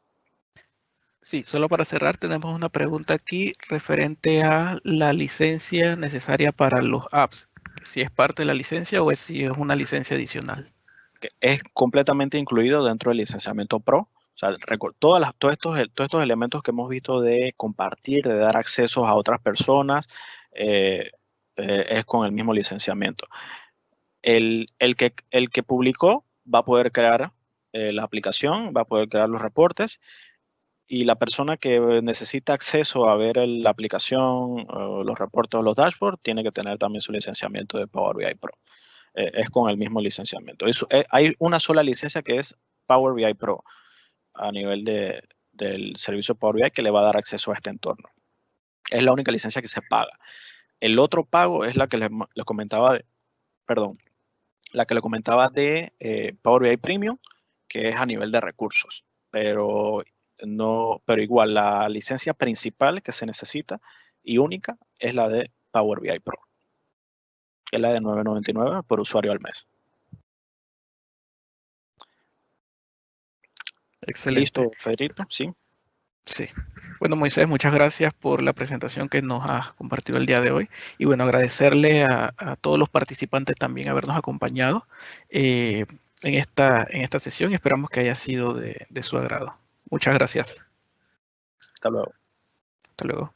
[SPEAKER 1] Sí, solo para cerrar, tenemos una pregunta aquí referente a la licencia necesaria para los apps. Si es parte de la licencia o si es una licencia adicional.
[SPEAKER 2] Es completamente incluido dentro del licenciamiento Pro. O sea, todos estos elementos que hemos visto de compartir, de dar acceso a otras personas, es con el mismo licenciamiento. El que publicó va a poder crear la aplicación, va a poder crear los reportes, y la persona que necesita acceso a ver la aplicación, los reportes o los dashboards, tiene que tener también su licenciamiento de Power BI Pro. Es con el mismo licenciamiento. Hay una sola licencia que es Power BI Pro a nivel del servicio Power BI que le va a dar acceso a este entorno. Es la única licencia que se paga. El otro pago es la que les comentaba, la que le comentaba de Power BI Premium, que es a nivel de recursos, pero igual la licencia principal que se necesita y única es la de Power BI Pro, que es la de $9.99 por usuario al mes.
[SPEAKER 1] Excelente.
[SPEAKER 2] ¿Listo, Federico? Sí.
[SPEAKER 1] Sí. Bueno, Moisés, muchas gracias por la presentación que nos has compartido el día de hoy. Y bueno, agradecerle a todos los participantes también habernos acompañado en esta sesión y esperamos que haya sido de su agrado. Muchas gracias.
[SPEAKER 2] Hasta luego.
[SPEAKER 1] Hasta luego.